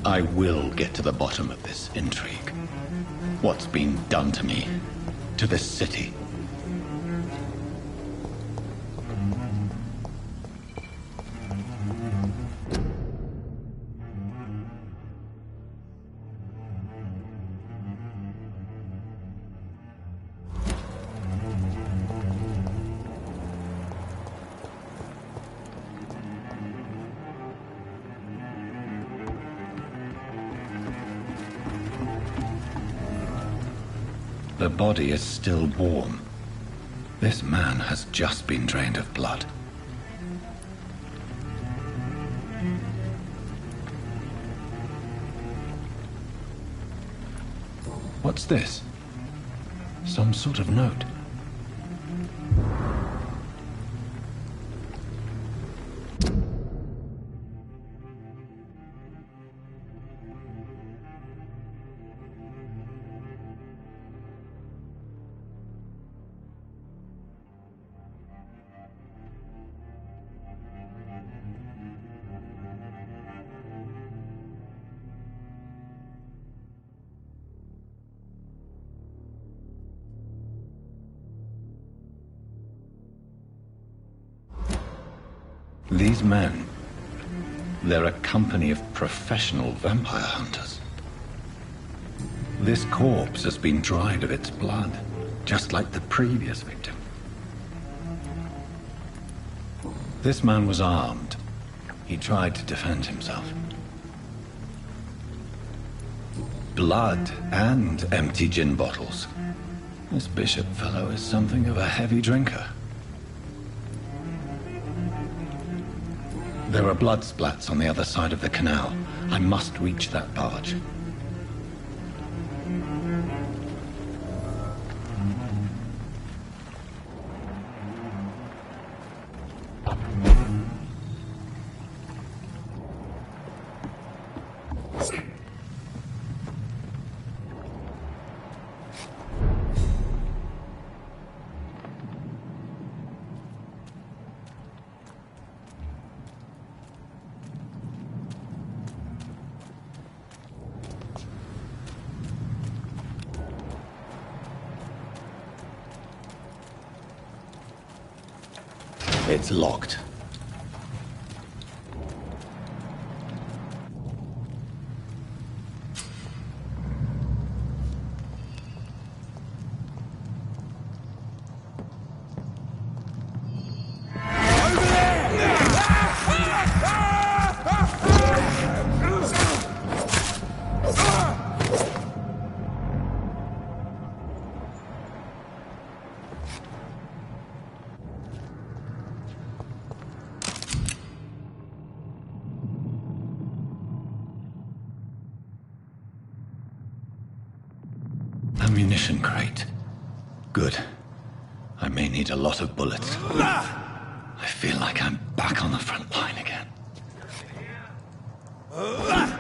I will get to the bottom of this intrigue. What's been done to me, to this city. The body is still warm. This man has just been drained of blood. What's this? Some sort of note. These men, they're a company of professional vampire hunters. This corpse has been dried of its blood, just like the previous victim. This man was armed. He tried to defend himself. Blood and empty gin bottles. This bishop fellow is something of a heavy drinker. There are blood splats on the other side of the canal. I must reach that barge. It's locked. Ammunition crate. Good. I may need a lot of bullets. I feel like I'm back on the front line again. I've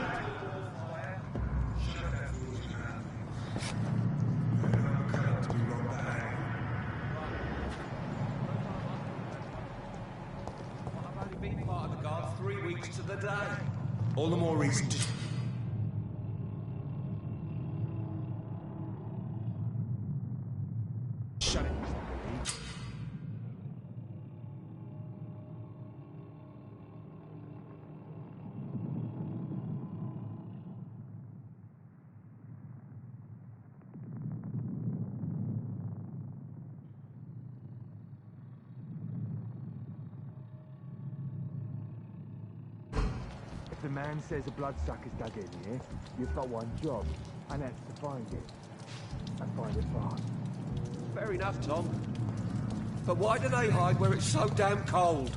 only been part of the guard 3 weeks to the day. All the more reason to... Shut it. If the man says a bloodsucker's dug in here, you've got one job, and that's to find it. And find it fast. Fair enough, Tom. But why do they hide where it's so damn cold?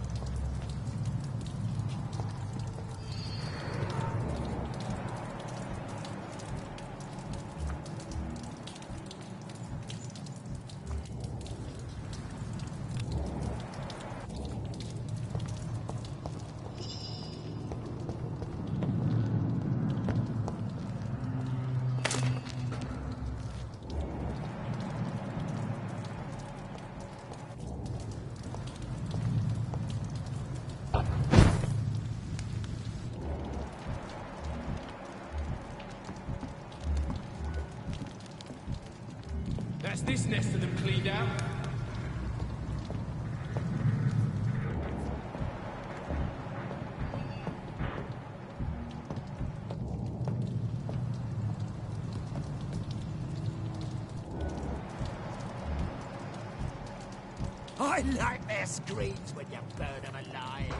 this nest of them cleaned out? I like their screams when you burn them alive.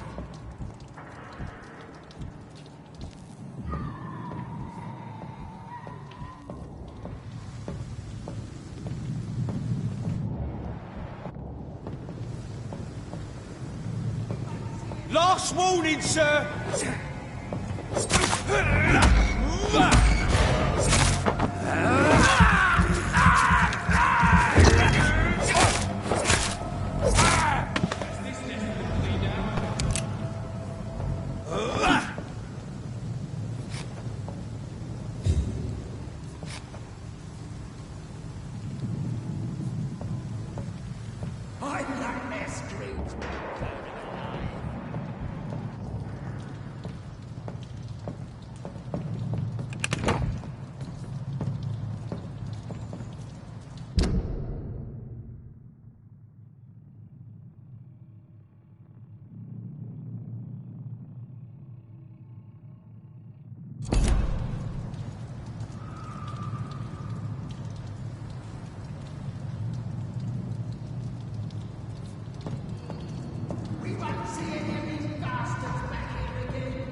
Last warning, sir! I like their screams when you burn them alive. We won't see any of these bastards back here again.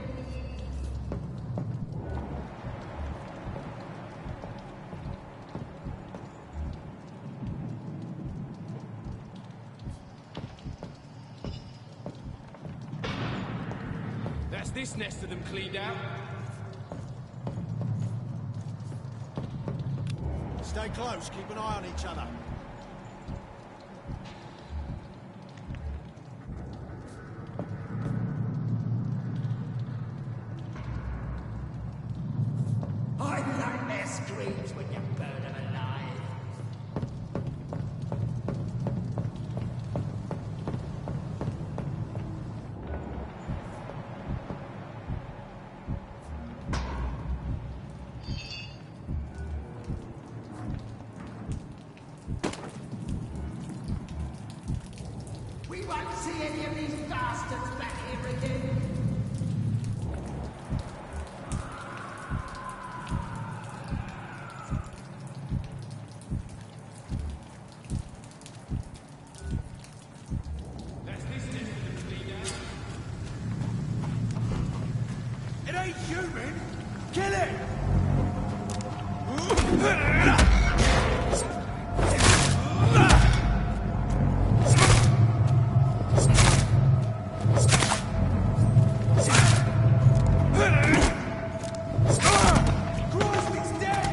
That's this nest of them cleaned out. Stay close, keep an eye on each other. I like their screams when you burn them alive. We won't see any of these bastards back here again. That's this nest of them cleaned out. It ain't human! Kill it! Christ, it's dead!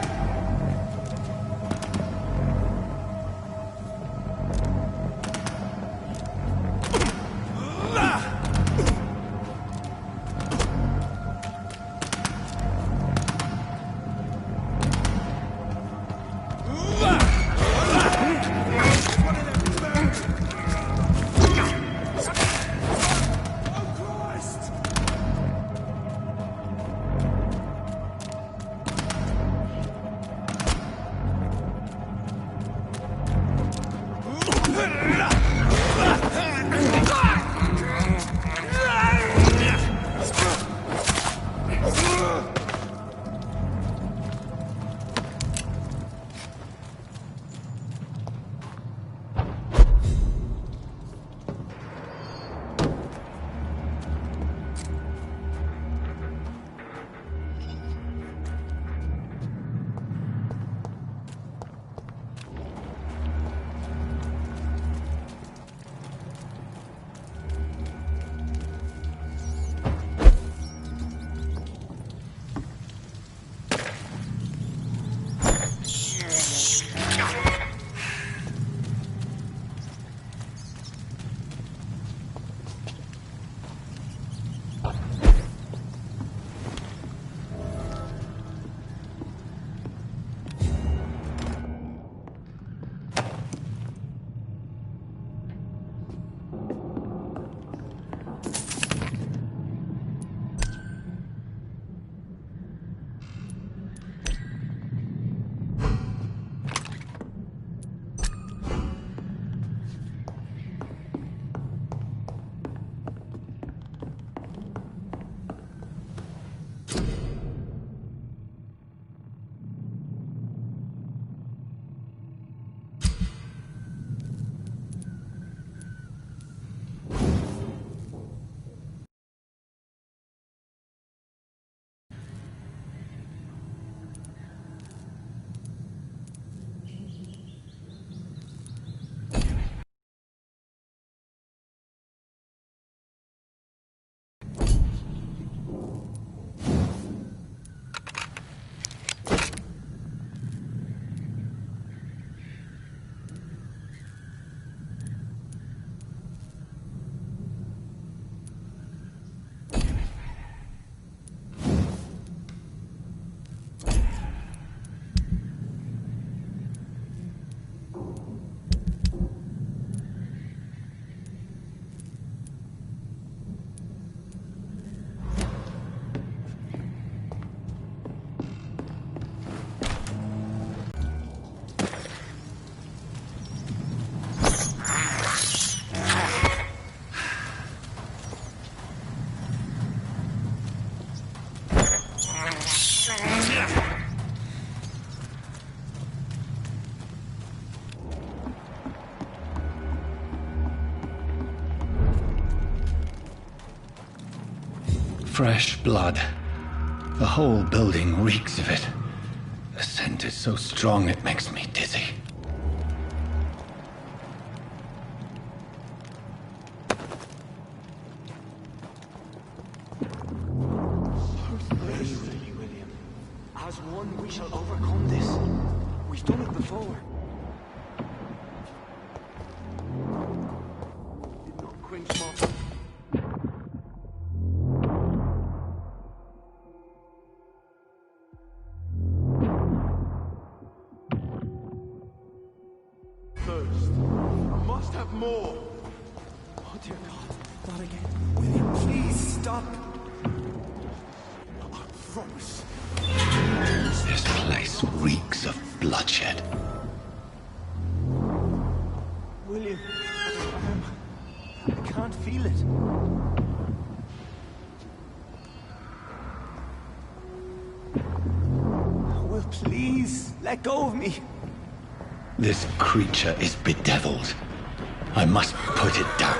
Fresh blood. The whole building reeks of it. The scent is so strong it makes me dizzy. William. As one, we shall overcome this. We've done it before. Did not quench my... Thirst. I must have more. Oh dear God, not again. William, please stop. I promise. This place reeks of bloodshed. William, I can't feel it. Will, please, let go of me. This creature is bedeviled. I must put it down.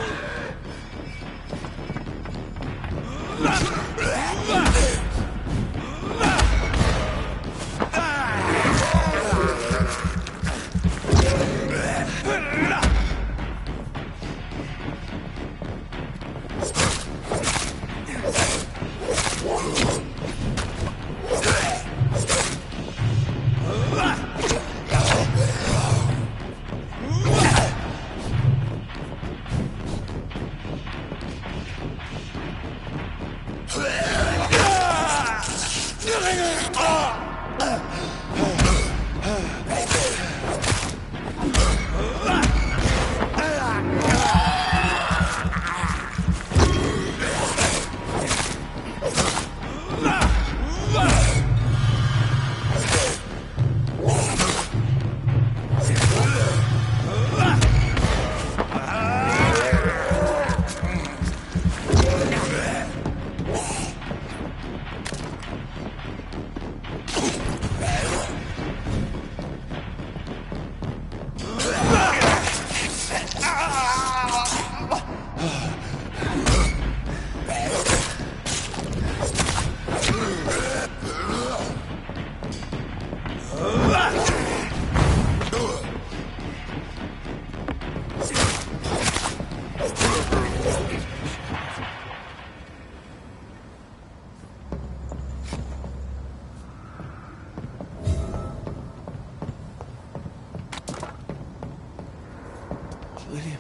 William,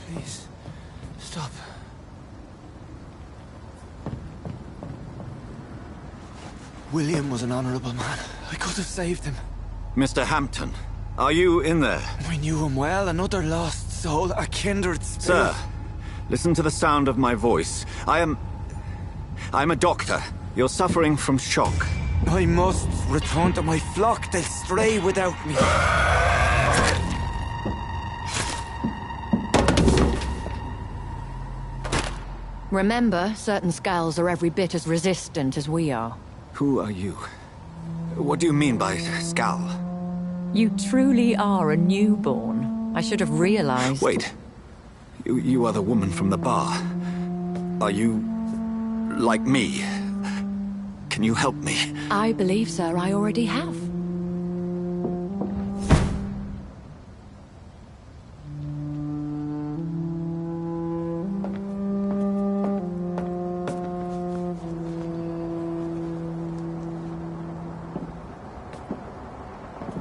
please, stop. William was an honorable man. I could have saved him. Mr. Hampton, are you in there? We knew him well, another lost soul, a kindred spirit. Sir, listen to the sound of my voice. I'm a doctor. You're suffering from shock. I must return to my flock. They'll stray without me. Remember, certain skulls are every bit as resistant as we are. Who are you? What do you mean by Skal? You truly are a newborn. I should have realized. Wait. You are the woman from the bar. Are you... like me? Can you help me? I believe, sir, I already have.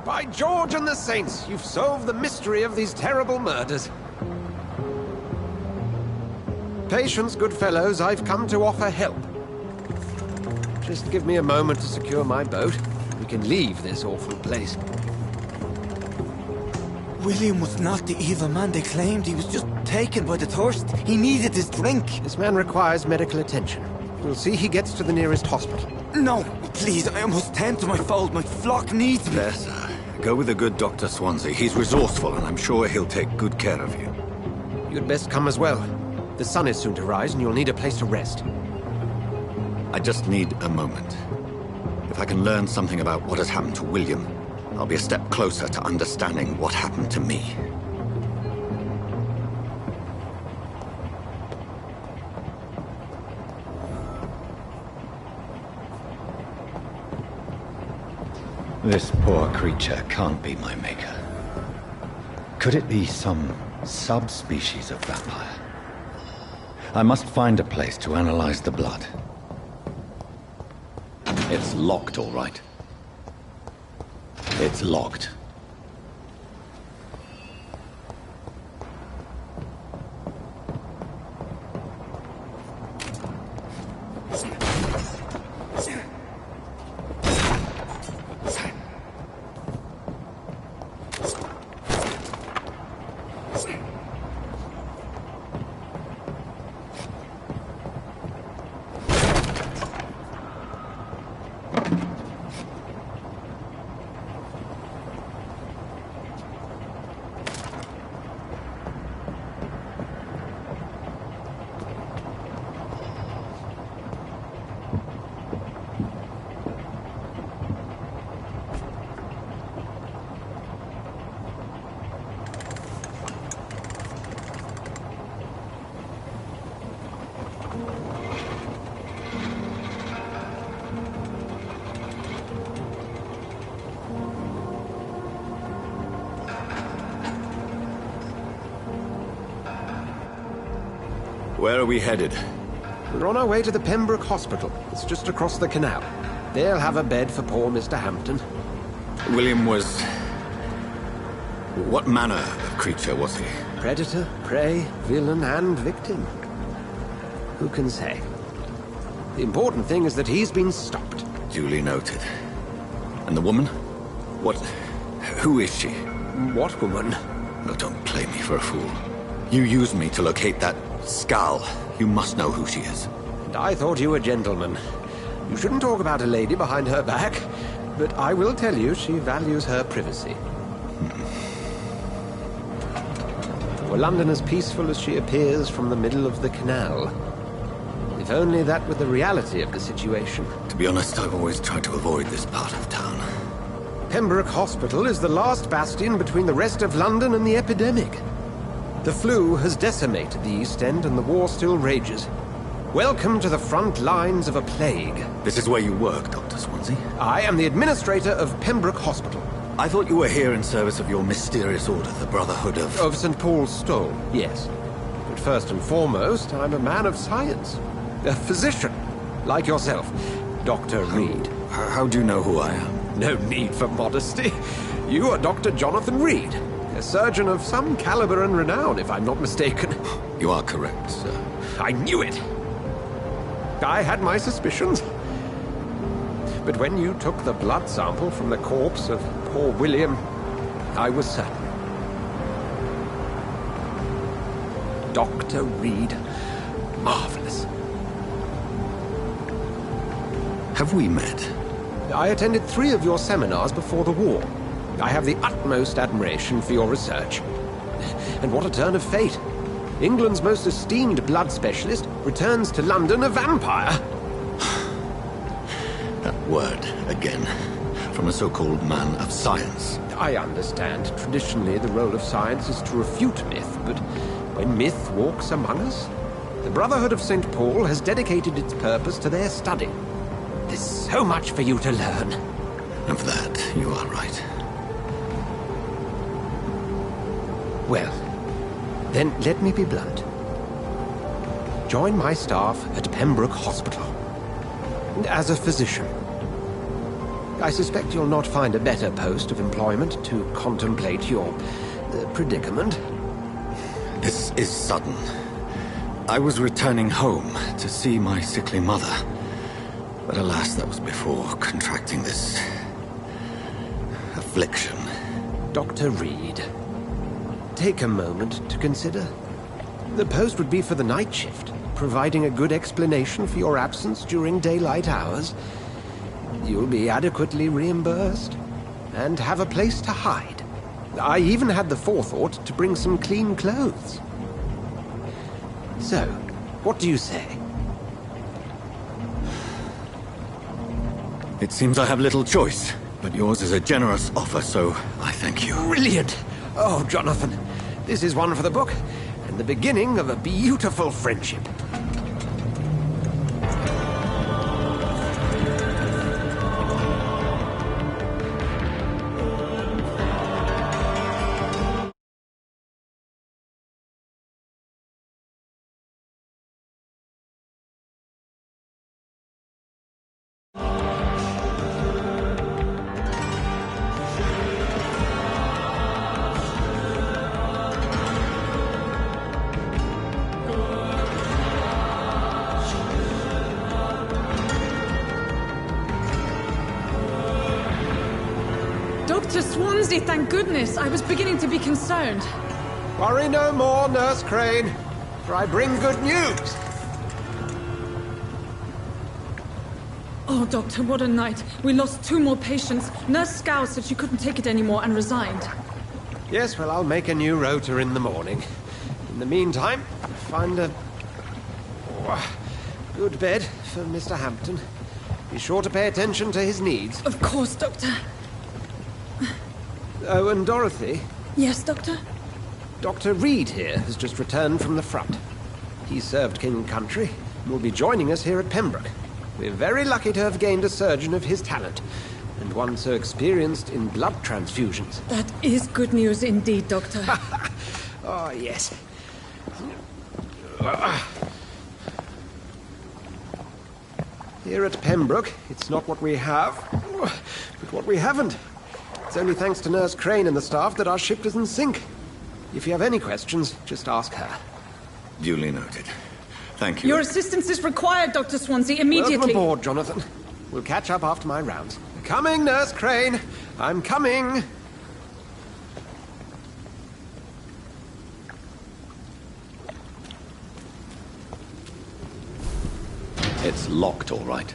By George and the Saints, you've solved the mystery of these terrible murders. Patience, good fellows, I've come to offer help. Just give me a moment to secure my boat. We can leave this awful place. William was not the evil man they claimed. He was just taken by the thirst. He needed his drink. This man requires medical attention. We'll see he gets to the nearest hospital. No, please, I must tend to my fold. My flock needs me. There, sir. Go with the good Dr. Swansea. He's resourceful, and I'm sure he'll take good care of you. You'd best come as well. The sun is soon to rise, and you'll need a place to rest. I just need a moment. If I can learn something about what has happened to William, I'll be a step closer to understanding what happened to me. This poor creature can't be my maker. Could it be some subspecies of vampire? I must find a place to analyze the blood. It's locked, all right. It's locked. Where are we headed? We're on our way to the Pembroke Hospital. It's just across the canal. They'll have a bed for poor Mr. Hampton. William was... What manner of creature was he? Predator, prey, villain, and victim. Who can say? The important thing is that he's been stopped. Duly noted. And the woman? What... Who is she? What woman? No, don't play me for a fool. You used me to locate that skull. You must know who she is. And I thought you a gentleman. You shouldn't talk about a lady behind her back, but I will tell you she values her privacy. Were London as peaceful as she appears from the middle of the canal? If only that were the reality of the situation. To be honest, I've always tried to avoid this part of town. Pembroke Hospital is the last bastion between the rest of London and the epidemic. The flu has decimated the East End and the war still rages. Welcome to the front lines of a plague. This is where you work, Dr. Swansea? I am the administrator of Pembroke Hospital. I thought you were here in service of your mysterious order, the Brotherhood of... Of St. Paul's Stole, yes. But first and foremost, I'm a man of science. A physician, like yourself, Dr. Reed. How do you know who I am? No need for modesty. You are Dr. Jonathan Reed, a surgeon of some caliber and renown, if I'm not mistaken. You are correct, sir. I knew it! I had my suspicions. But when you took the blood sample from the corpse of poor William, I was certain. Dr. Reed. Marvelous. Have we met? I attended 3 of your seminars before the war. I have the utmost admiration for your research. And what a turn of fate. England's most esteemed blood specialist returns to London a vampire. That word, again. From a so-called man of science. I understand. Traditionally, the role of science is to refute myth, but when myth walks among us, the Brotherhood of St. Paul has dedicated its purpose to their study. There's so much for you to learn. Of that, you are right. Well, then let me be blunt. Join my staff at Pembroke Hospital. And as a physician, I suspect you'll not find a better post of employment to contemplate your predicament. This is sudden. I was returning home to see my sickly mother. But alas, that was before contracting this... affliction. Dr. Reed, take a moment to consider. The post would be for the night shift, providing a good explanation for your absence during daylight hours. You'll be adequately reimbursed, and have a place to hide. I even had the forethought to bring some clean clothes. So, what do you say? It seems I have little choice, but yours is a generous offer, so I thank you. Brilliant! Oh, Jonathan, this is one for the book, and the beginning of a beautiful friendship. Dr. Swansea, thank goodness. I was beginning to be concerned. Worry no more, Nurse Crane, for I bring good news. Oh, Doctor, what a night. We lost 2 more patients. Nurse Scow said she couldn't take it anymore and resigned. Yes, well, I'll make a new rota in the morning. In the meantime, find a good bed for Mr. Hampton. Be sure to pay attention to his needs. Of course, Doctor. Oh, and Dorothy? Yes, Doctor? Dr. Reed here has just returned from the front. He served King and Country and will be joining us here at Pembroke. We're very lucky to have gained a surgeon of his talent, and one so experienced in blood transfusions. That is good news indeed, Doctor. Oh, yes. Here at Pembroke, it's not what we have, but what we haven't. It's only thanks to Nurse Crane and the staff that our ship doesn't sink. If you have any questions, just ask her. Duly noted. Thank you. Your assistance is required, Dr. Swansea, immediately. Welcome aboard, Jonathan. We'll catch up after my rounds. Coming, Nurse Crane. I'm coming. It's locked, all right.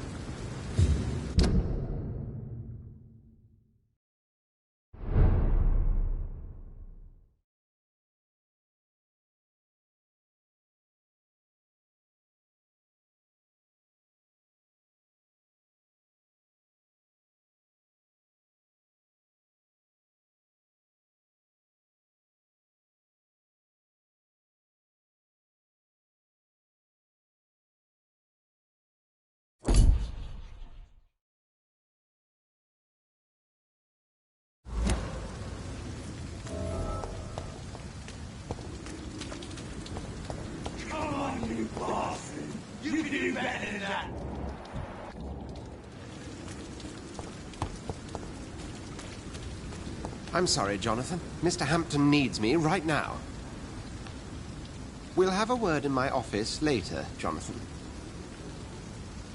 I'm sorry, Jonathan. Mr. Hampton needs me right now. We'll have a word in my office later, Jonathan.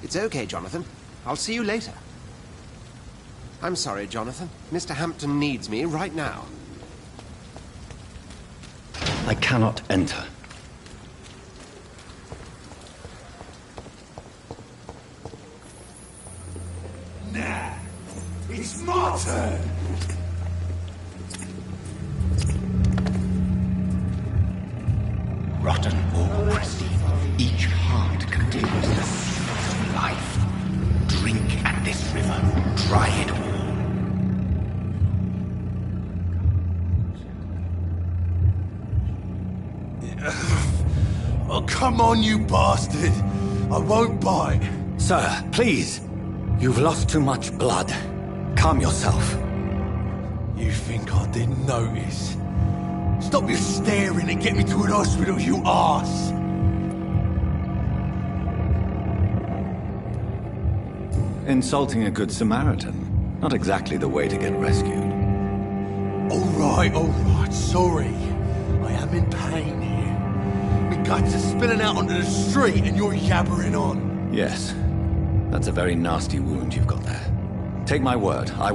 It's okay, Jonathan. I'll see you later. I'm sorry, Jonathan. Mr. Hampton needs me right now. I cannot enter. Nah, it's my turn. Rotten or pristine, each heart contains the seeds of life. Drink at this river, try it all. Oh, come on, you bastard. I won't bite. Sir, please. You've lost too much blood. Calm yourself. You think I didn't notice? Stop your staring and get me to an hospital, you arse! Insulting a good Samaritan. Not exactly the way to get rescued. All right, sorry. I am in pain here. My guts are spilling out onto the street and you're yabbering on. Yes. That's a very nasty wound you've got there. Take my word, I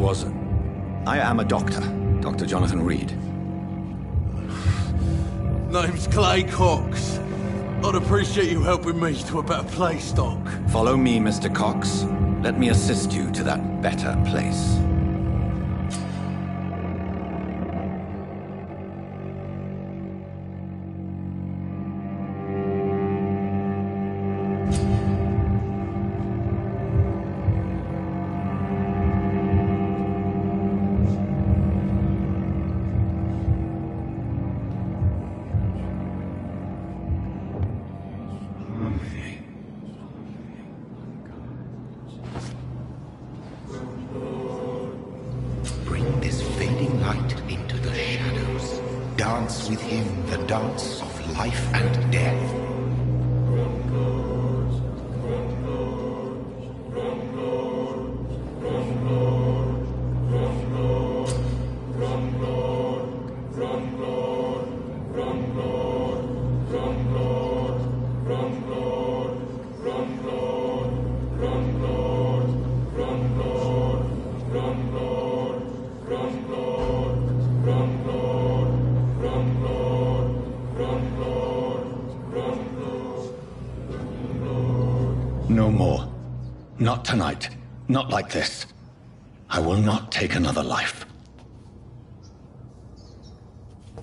am a doctor. Dr. Jonathan Reed. Name's Clay Cox. I'd appreciate you helping me to a better place, Doc. Follow me, Mr. Cox. Let me assist you to that better place. Bring this fading light into the shadows. Dance with him the dance of life and death. Run, Lord, No more. Not tonight. Not like this. I will not take another life.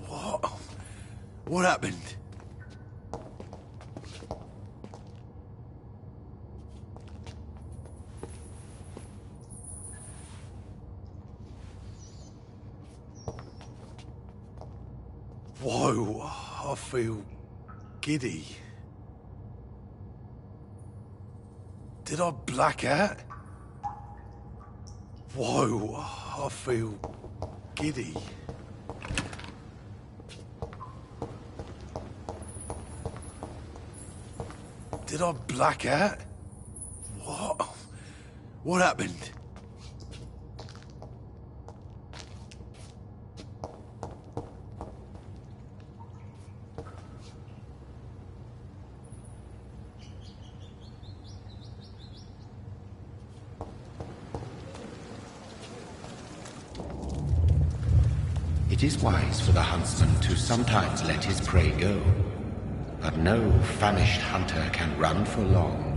What? What happened? Whoa, I feel giddy. Did I black out? Whoa, I feel giddy. Did I black out? What? What happened? It is wise for the huntsman to sometimes let his prey go, but no famished hunter can run for long.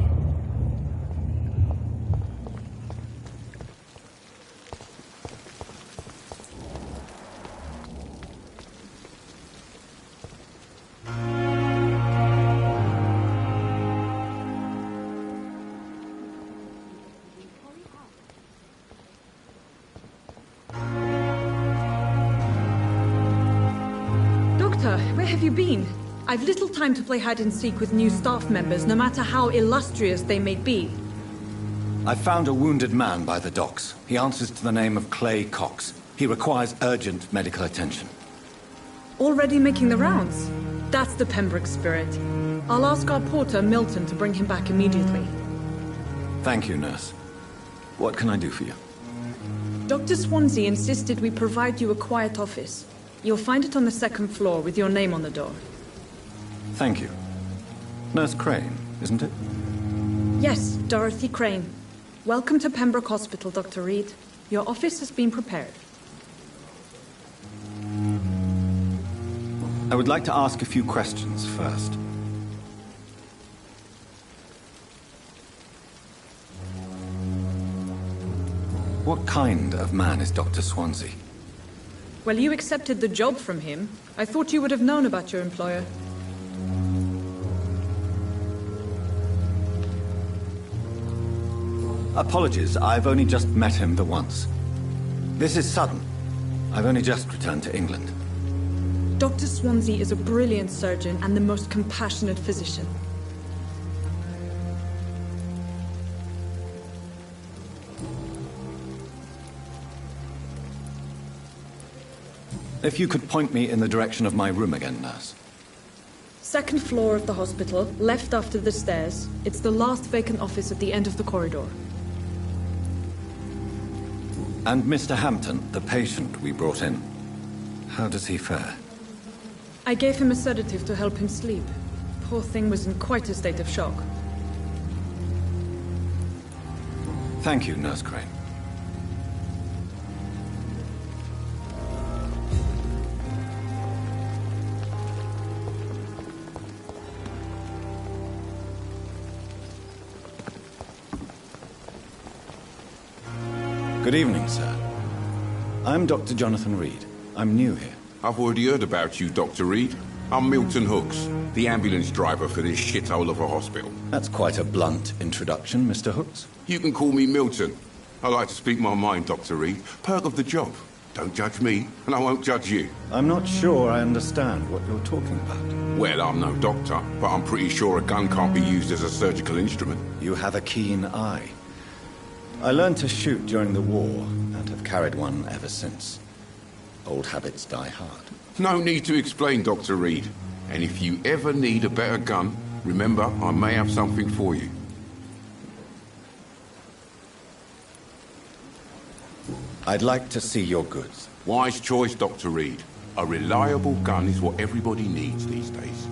Where have you been? I've little time to play hide-and-seek with new staff members, no matter how illustrious they may be. I found a wounded man by the docks. He answers to the name of Clay Cox. He requires urgent medical attention. Already making the rounds? That's the Pembroke spirit. I'll ask our porter, Milton, to bring him back immediately. Thank you, nurse. What can I do for you? Dr. Swansea insisted we provide you a quiet office. You'll find it on the second floor with your name on the door. Thank you. Nurse Crane, isn't it? Yes, Dorothy Crane. Welcome to Pembroke Hospital, Dr. Reed. Your office has been prepared. I would like to ask a few questions first. What kind of man is Dr. Swansea? Well, you accepted the job from him. I thought you would have known about your employer. Apologies, I've only just met him the once. This is sudden. I've only just returned to England. Dr. Swansea is a brilliant surgeon and the most compassionate physician. If you could point me in the direction of my room again, nurse. Second floor of the hospital, left after the stairs. It's the last vacant office at the end of the corridor. And Mr. Hampton, the patient we brought in. How does he fare? I gave him a sedative to help him sleep. Poor thing was in quite a state of shock. Thank you, Nurse Crane. Good evening, sir. I'm Dr. Jonathan Reed. I'm new here. I've already heard about you, Dr. Reed. I'm Milton Hooks, the ambulance driver for this shithole of a hospital. That's quite a blunt introduction, Mr. Hooks. You can call me Milton. I like to speak my mind, Dr. Reed. Perk of the job. Don't judge me, and I won't judge you. I'm not sure I understand what you're talking about. Well, I'm no doctor, but I'm pretty sure a gun can't be used as a surgical instrument. You have a keen eye. I learned to shoot during the war, and have carried one ever since. Old habits die hard. No need to explain, Dr. Reed. And if you ever need a better gun, remember, I may have something for you. I'd like to see your goods. Wise choice, Dr. Reed. A reliable gun is what everybody needs these days.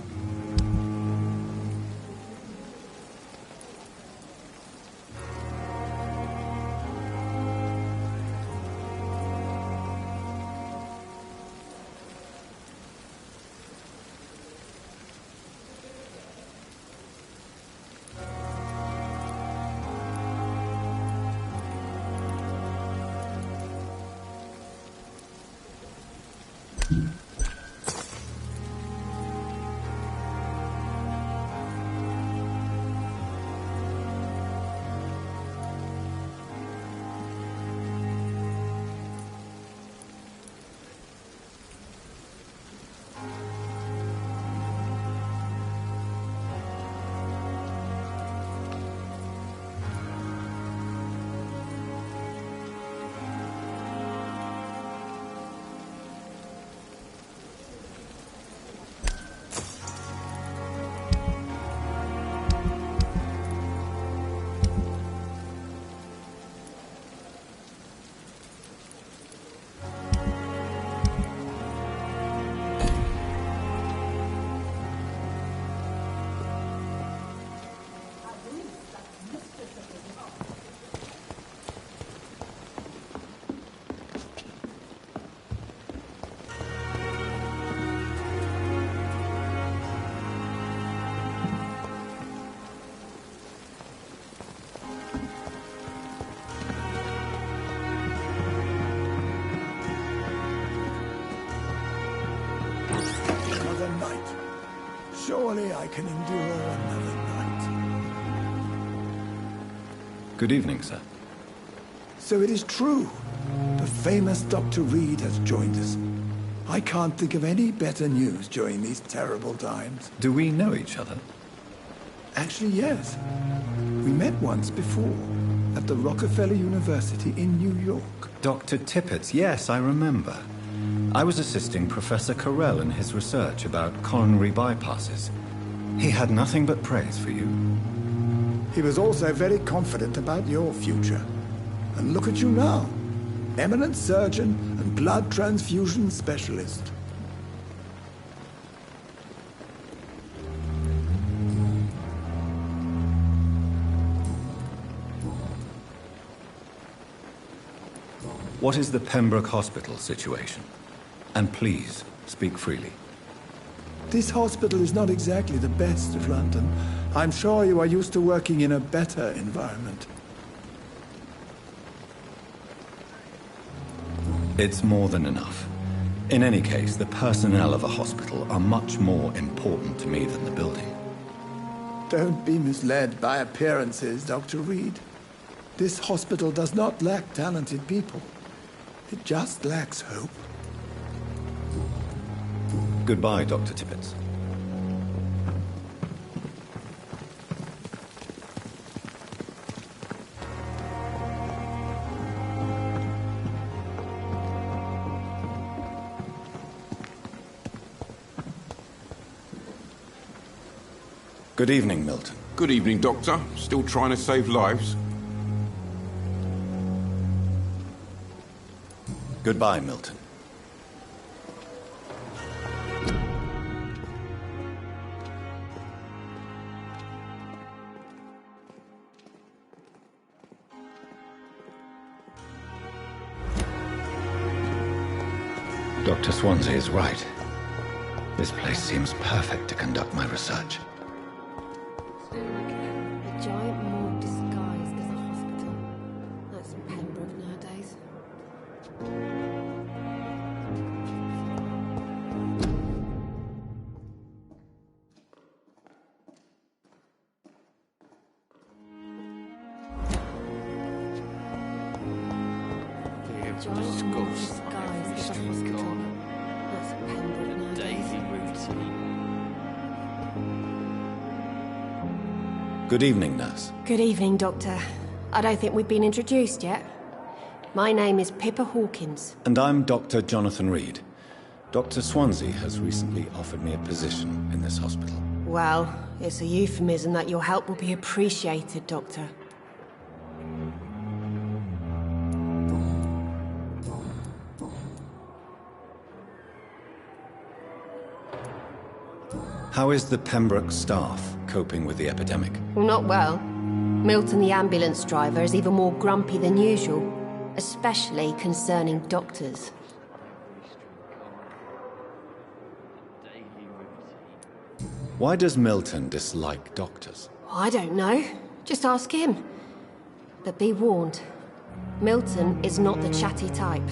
Surely I can endure another night. Good evening, sir. So it is true. The famous Dr. Reed has joined us. I can't think of any better news during these terrible times. Do we know each other? Actually, yes. We met once before, at the Rockefeller University in New York. Dr. Tippett, yes, I remember. I was assisting Professor Carell in his research about coronary bypasses. He had nothing but praise for you. He was also very confident about your future. And look at you now. Eminent surgeon and blood transfusion specialist. What is the Pembroke Hospital situation? And please, speak freely. This hospital is not exactly the best of London. I'm sure you are used to working in a better environment. It's more than enough. In any case, the personnel of a hospital are much more important to me than the building. Don't be misled by appearances, Dr. Reed. This hospital does not lack talented people. It just lacks hope. Goodbye, Dr. Tippett. Good evening, Milton. Good evening, Doctor. Still trying to save lives? Goodbye, Milton. Dr. Swansea is right. This place seems perfect to conduct my research. A giant morgue disguised as a hospital. That's Pembroke nowadays. Giant morgue disguised as a hospital. That's Pembroke nowadays. Good evening, nurse. Good evening, Doctor. I don't think we've been introduced yet. My name is Pippa Hawkins. And I'm Dr. Jonathan Reed. Dr. Swansea has recently offered me a position in this hospital. Well, it's a euphemism that your help will be appreciated, Doctor. How is the Pembroke staff coping with the epidemic? Well, not well. Milton, the ambulance driver, is even more grumpy than usual, especially concerning doctors. Why does Milton dislike doctors? I don't know. Just ask him. But be warned, Milton is not the chatty type.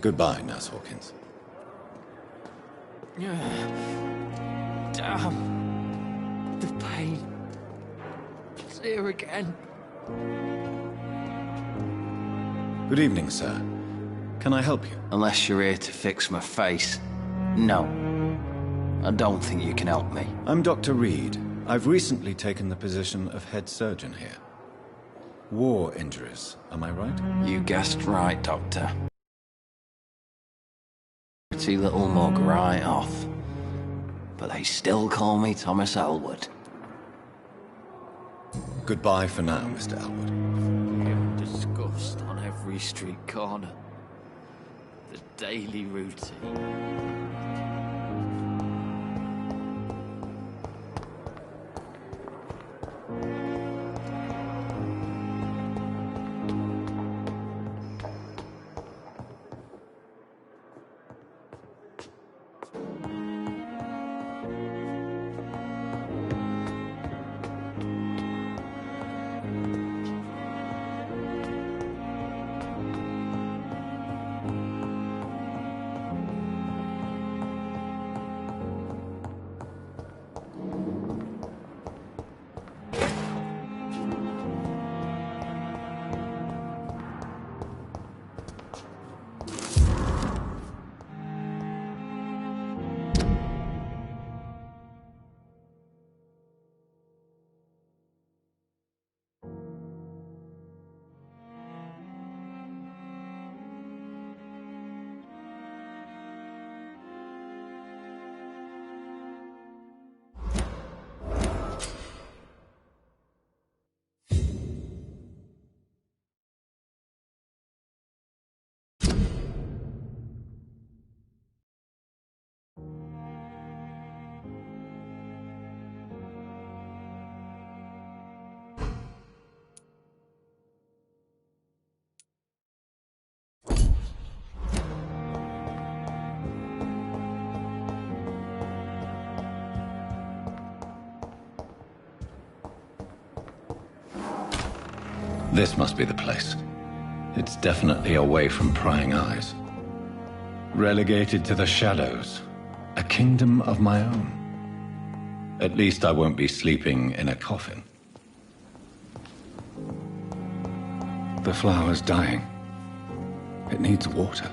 Goodbye, Nurse Hawkins. Damn. The pain. It's here again. Good evening, sir. Can I help you? Unless you're here to fix my face. No. I don't think you can help me. I'm Dr. Reed. I've recently taken the position of head surgeon here. War injuries, am I right? You guessed right, Doctor. Pretty little mug right off. But they still call me Thomas Elwood. Goodbye for now, Mr. Elwood. Disgust on every street corner. The daily routine. This must be the place. It's definitely away from prying eyes. Relegated to the shadows. A kingdom of my own. At least I won't be sleeping in a coffin. The flower's dying. It needs water.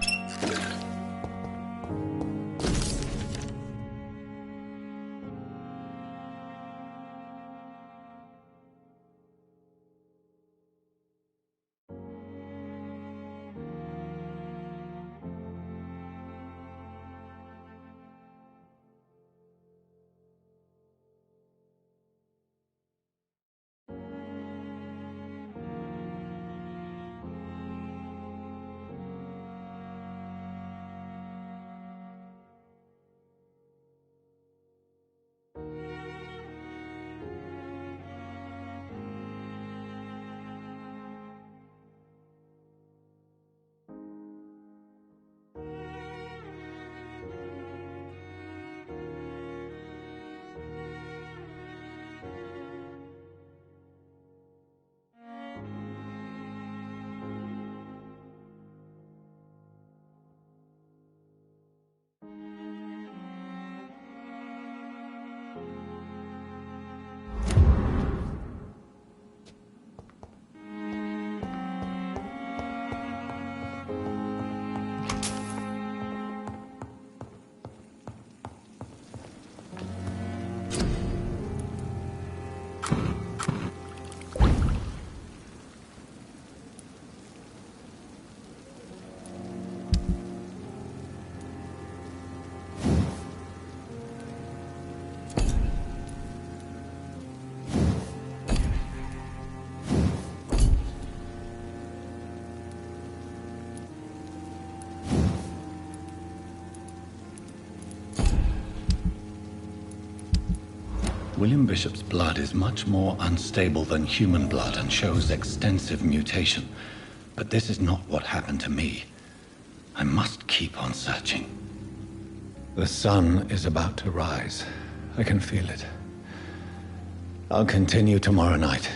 William Bishop's blood is much more unstable than human blood and shows extensive mutation. But this is not what happened to me. I must keep on searching. The sun is about to rise. I can feel it. I'll continue tomorrow night.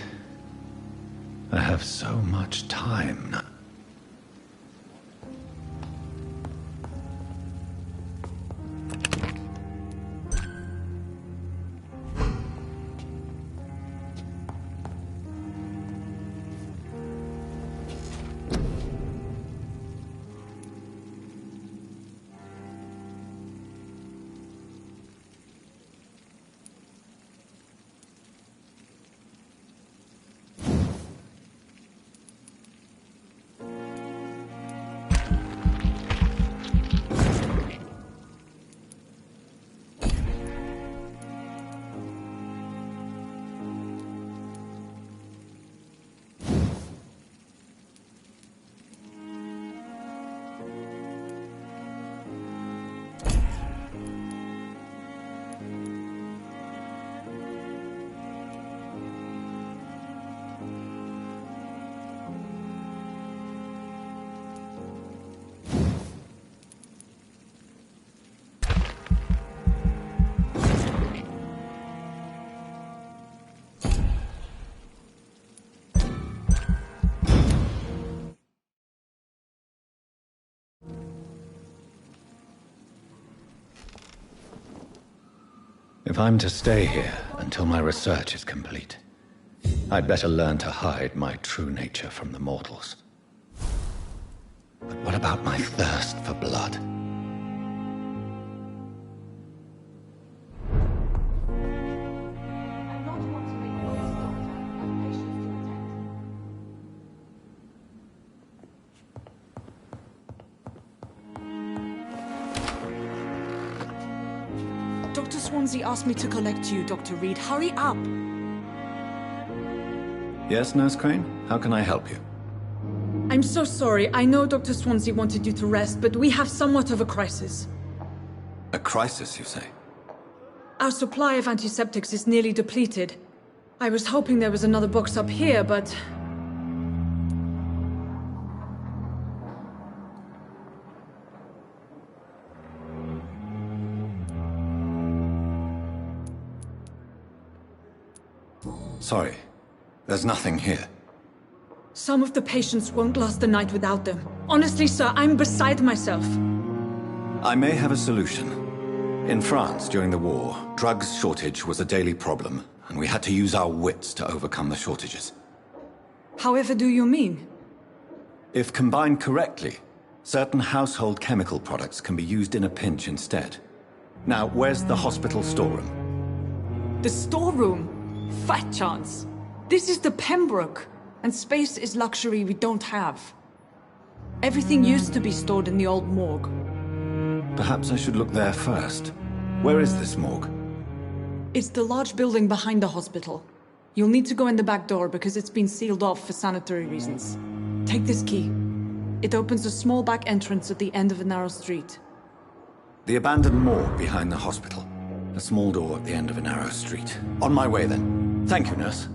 I have so much time now. If I'm to stay here until my research is complete, I'd better learn to hide my true nature from the mortals. But what about my thirst for blood? Dr. Swansea asked me to collect you, Dr. Reed. Hurry up! Yes, Nurse Crane? How can I help you? I'm so sorry. I know Dr. Swansea wanted you to rest, but we have somewhat of a crisis. A crisis, you say? Our supply of antiseptics is nearly depleted. I was hoping there was another box up here, but... Sorry. There's nothing here. Some of the patients won't last the night without them. Honestly, sir, I'm beside myself. I may have a solution. In France, during the war, drugs shortage was a daily problem, and we had to use our wits to overcome the shortages. However do you mean? If combined correctly, certain household chemical products can be used in a pinch instead. Now, where's the hospital storeroom? The storeroom? Fat chance. This is the Pembroke, and space is luxury we don't have. Everything used to be stored in the old morgue. Perhaps I should look there first. Where is this morgue? It's the large building behind the hospital. You'll need to go in the back door because it's been sealed off for sanitary reasons. Take this key. It opens a small back entrance at the end of a narrow street. The abandoned morgue behind the hospital. A small door at the end of a narrow street. On my way then. Thank you, nurse.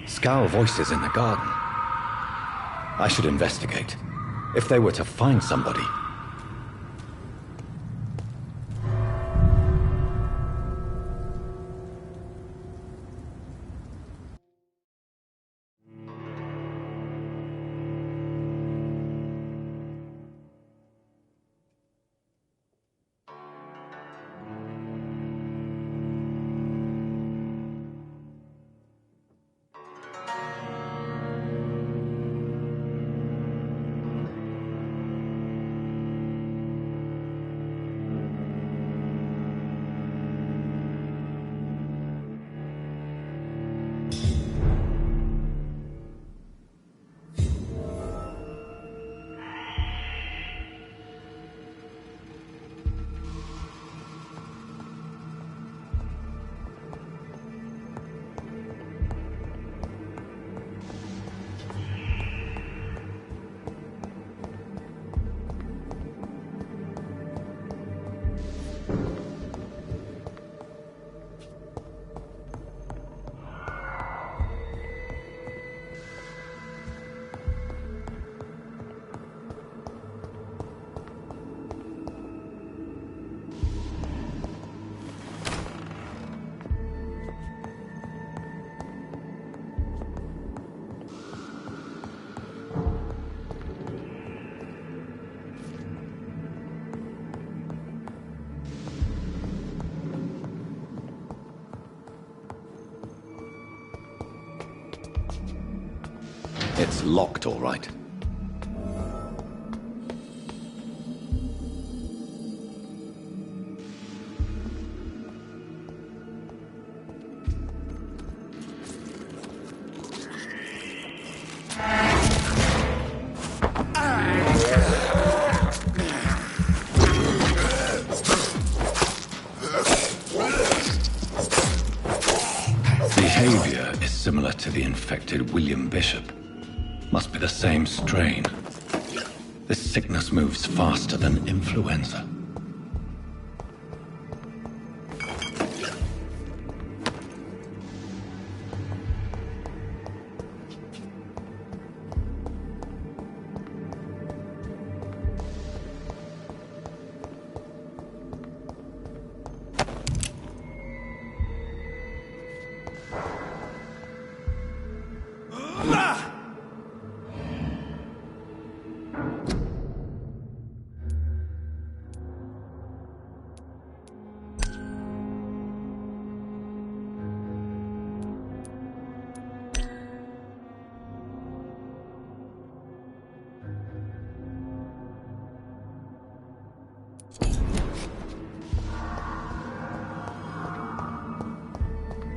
Scowl voices in the garden. I should investigate. If they were to find somebody. It's locked, all right. Behavior is similar to the infected William Bishop. Must be the same strain. This sickness moves faster than influenza.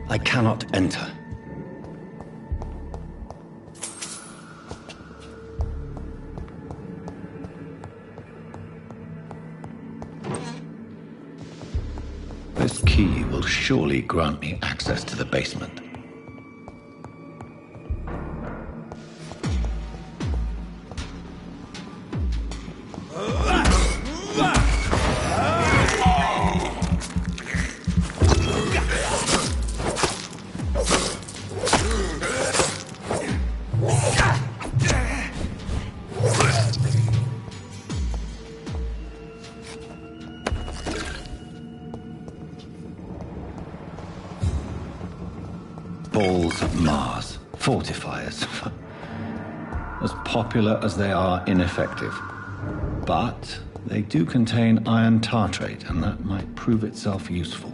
I cannot enter. This key will surely grant me access to the basement. Balls of Mars, fortifiers. As popular as they are ineffective. But they do contain iron tartrate, and that might prove itself useful.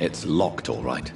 It's locked, all right.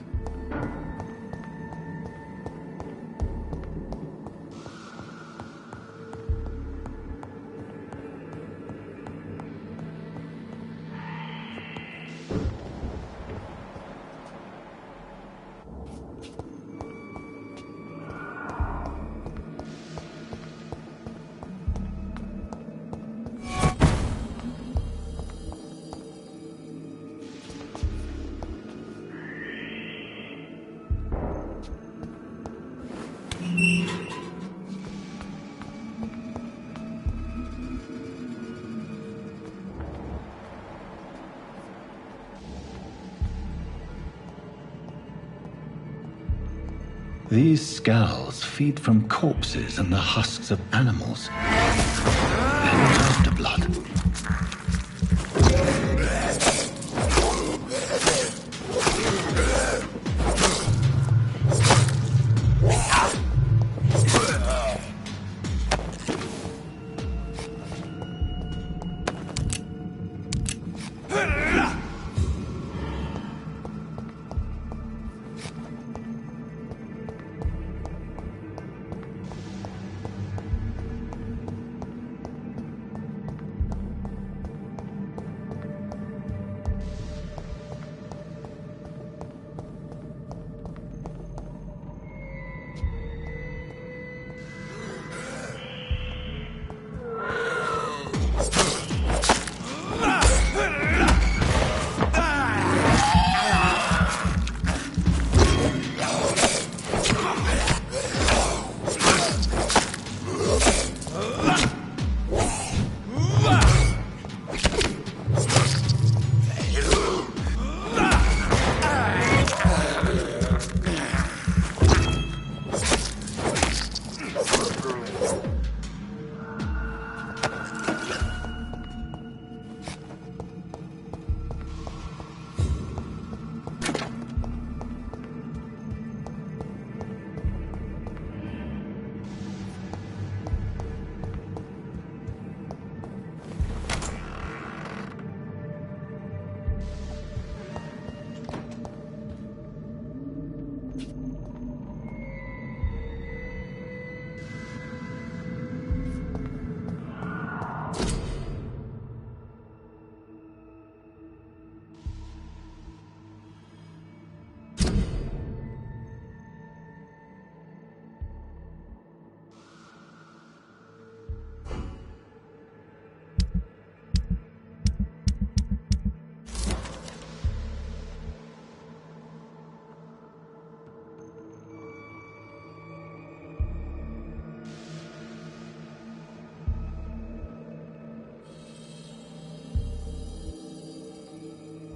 These scowls feed from corpses and the husks of animals. They're not after blood.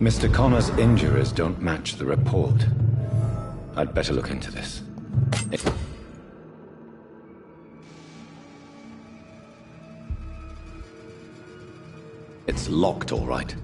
Mr. Connor's injuries don't match the report. I'd better look into this. It's locked, all right.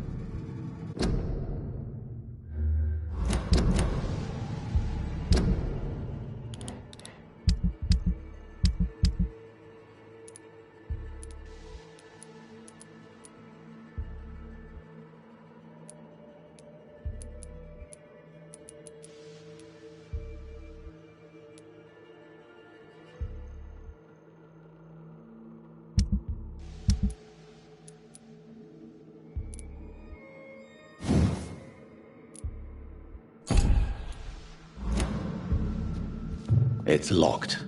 It's locked.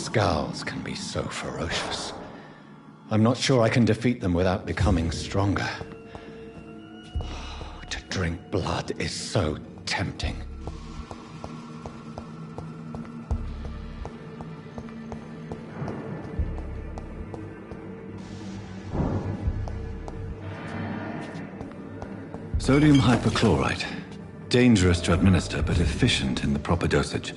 Scowls can be so ferocious. I'm not sure I can defeat them without becoming stronger. To drink blood is so tempting. Sodium hypochlorite. Dangerous to administer, but efficient in the proper dosage.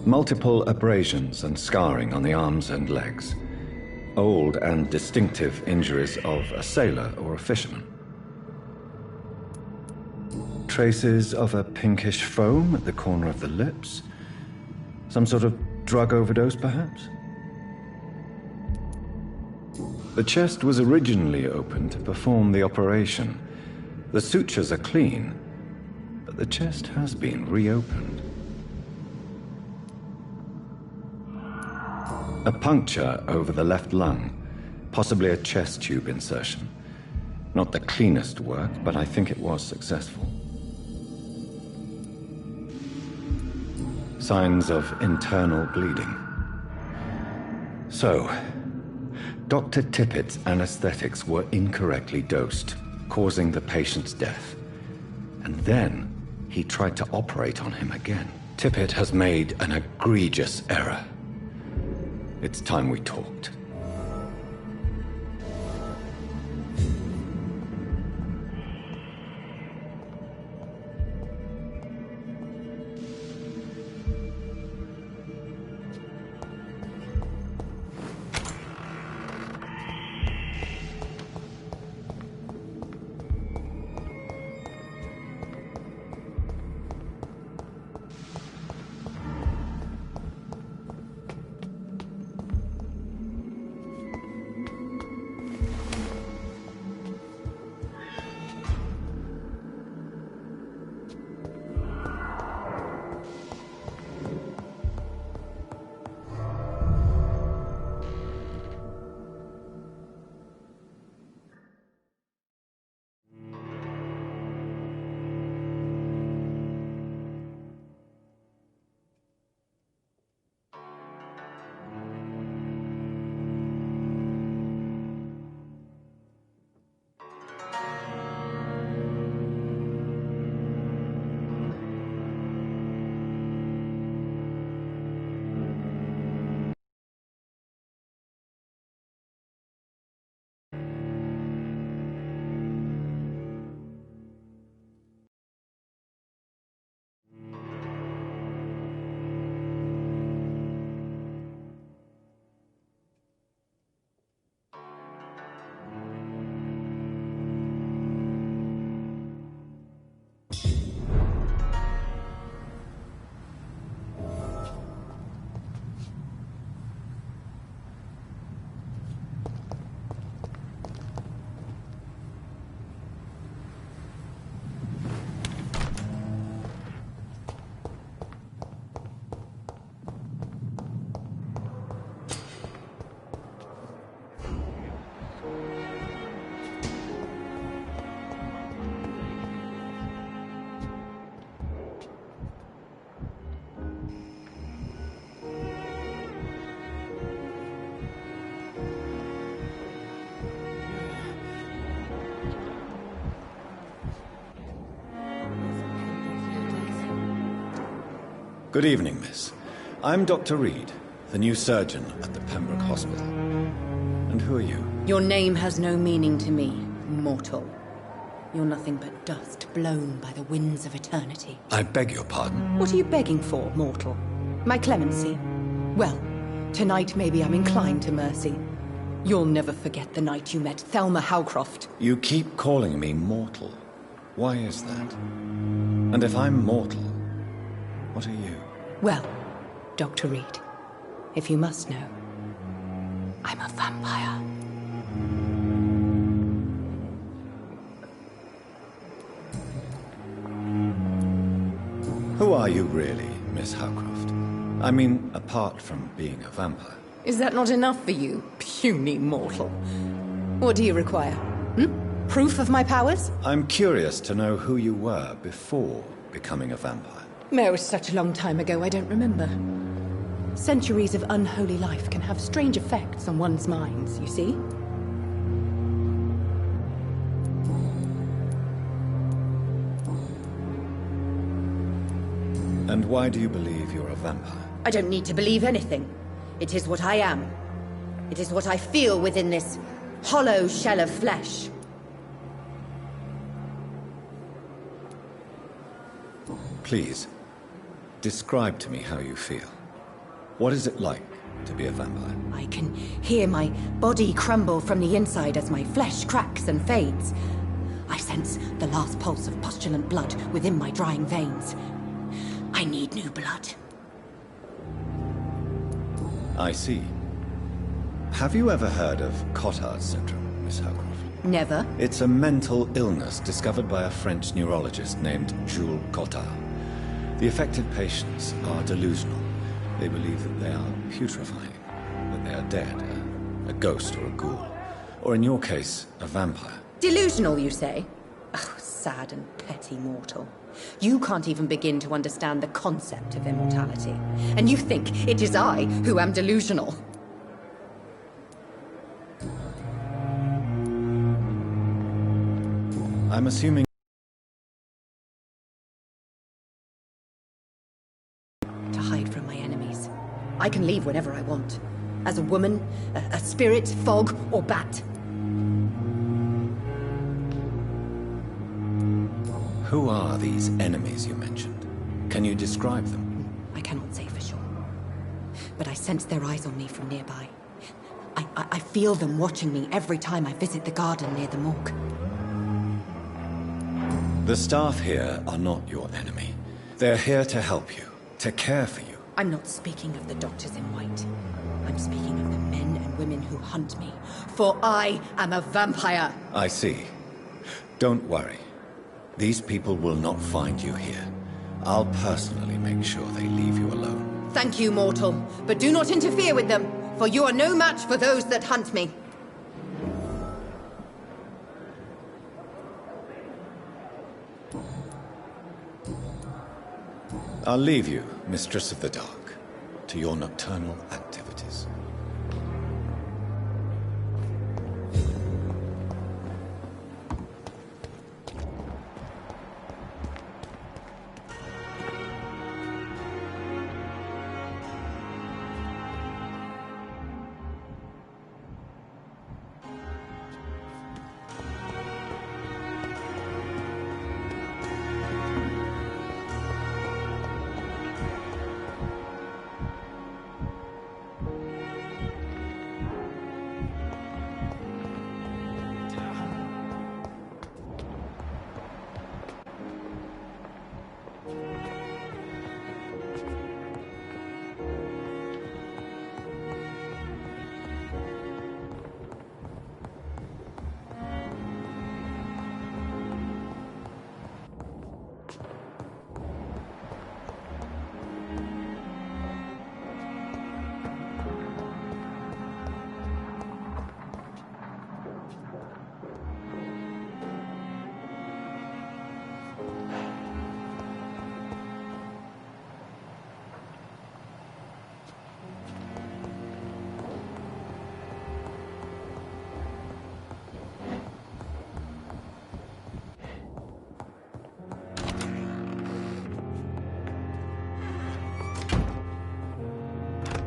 Multiple abrasions and scarring on the arms and legs. Old and distinctive injuries of a sailor or a fisherman. Traces of a pinkish foam at the corner of the lips. Some sort of drug overdose, perhaps? The chest was originally opened to perform the operation. The sutures are clean, but the chest has been reopened. A puncture over the left lung, possibly a chest tube insertion. Not the cleanest work, but I think it was successful. Signs of internal bleeding. So, Dr. Tippett's anesthetics were incorrectly dosed, causing the patient's death. And then he tried to operate on him again. Tippett has made an egregious error. It's time we talked. Good evening, miss. I'm Dr. Reed, the new surgeon at the Pembroke Hospital. And who are you? Your name has no meaning to me, mortal. You're nothing but dust blown by the winds of eternity. I beg your pardon? What are you begging for, mortal? My clemency? Well, tonight maybe I'm inclined to mercy. You'll never forget the night you met Thelma Howcroft. You keep calling me mortal. Why is that? And if I'm mortal, what are you? Well, Dr. Reed, if you must know, I'm a vampire. Who are you really, Miss Howcroft? I mean, apart from being a vampire. Is that not enough for you, puny mortal? What do you require? Proof of my powers? I'm curious to know who you were before becoming a vampire. It was such a long time ago, I don't remember. Centuries of unholy life can have strange effects on one's minds, you see? And why do you believe you're a vampire? I don't need to believe anything. It is what I am. It is what I feel within this hollow shell of flesh. Please, describe to me how you feel. What is it like to be a vampire? I can hear my body crumble from the inside as my flesh cracks and fades. I sense the last pulse of postulant blood within my drying veins. I need new blood. I see. Have you ever heard of Cotard syndrome, Miss Howcroft? Never. It's a mental illness discovered by a French neurologist named Jules Cotard. The affected patients are delusional. They believe that they are putrefying, that they are dead, a ghost or a ghoul. Or in your case, a vampire. Delusional, you say? Oh, sad and petty mortal. You can't even begin to understand the concept of immortality. And you think it is I who am delusional. I'm assuming to hide from my enemies. I can leave whenever I want. As a woman, a spirit, fog, or bat. who are these enemies you mentioned? Can you describe them? I cannot say for sure. But I sense their eyes on me from nearby. I feel them watching me every time I visit the garden near the morgue. The staff here are not your enemy. They're here to help you, to care for you. I'm not speaking of the doctors in white. I'm speaking of the men and women who hunt me. For I am a vampire. I see. Don't worry. These people will not find you here. I'll personally make sure they leave you alone. Thank you, mortal. But do not interfere with them, for you are no match for those that hunt me. I'll leave you, Mistress of the Dark, to your nocturnal activities.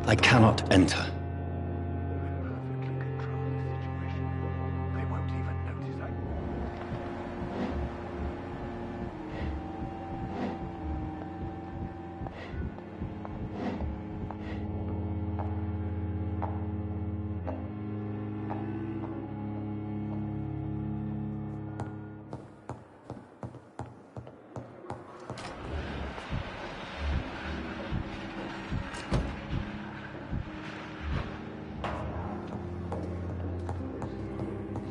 I cannot enter.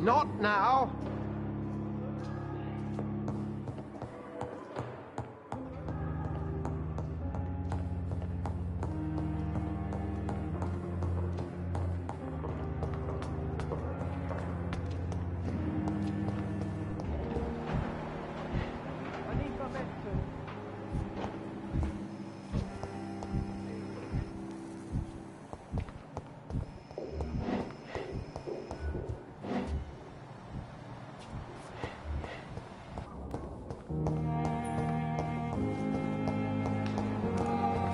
Not now!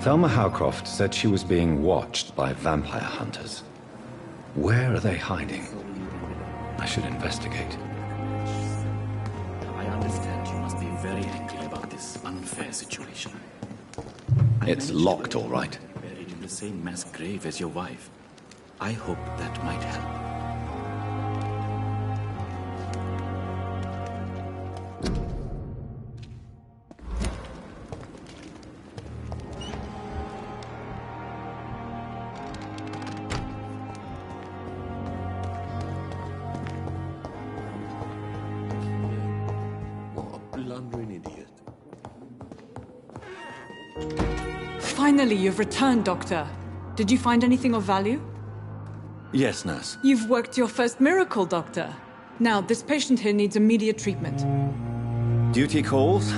Thelma Howcroft said she was being watched by vampire hunters. Where are they hiding? I should investigate. I understand you must be very angry about this unfair situation. It's locked, all right. Buried in the same mass grave as your wife. I hope that might help. Finally, you've returned, Doctor. Did you find anything of value? Yes, nurse. You've worked your first miracle, Doctor. Now, this patient here needs immediate treatment. Duty calls.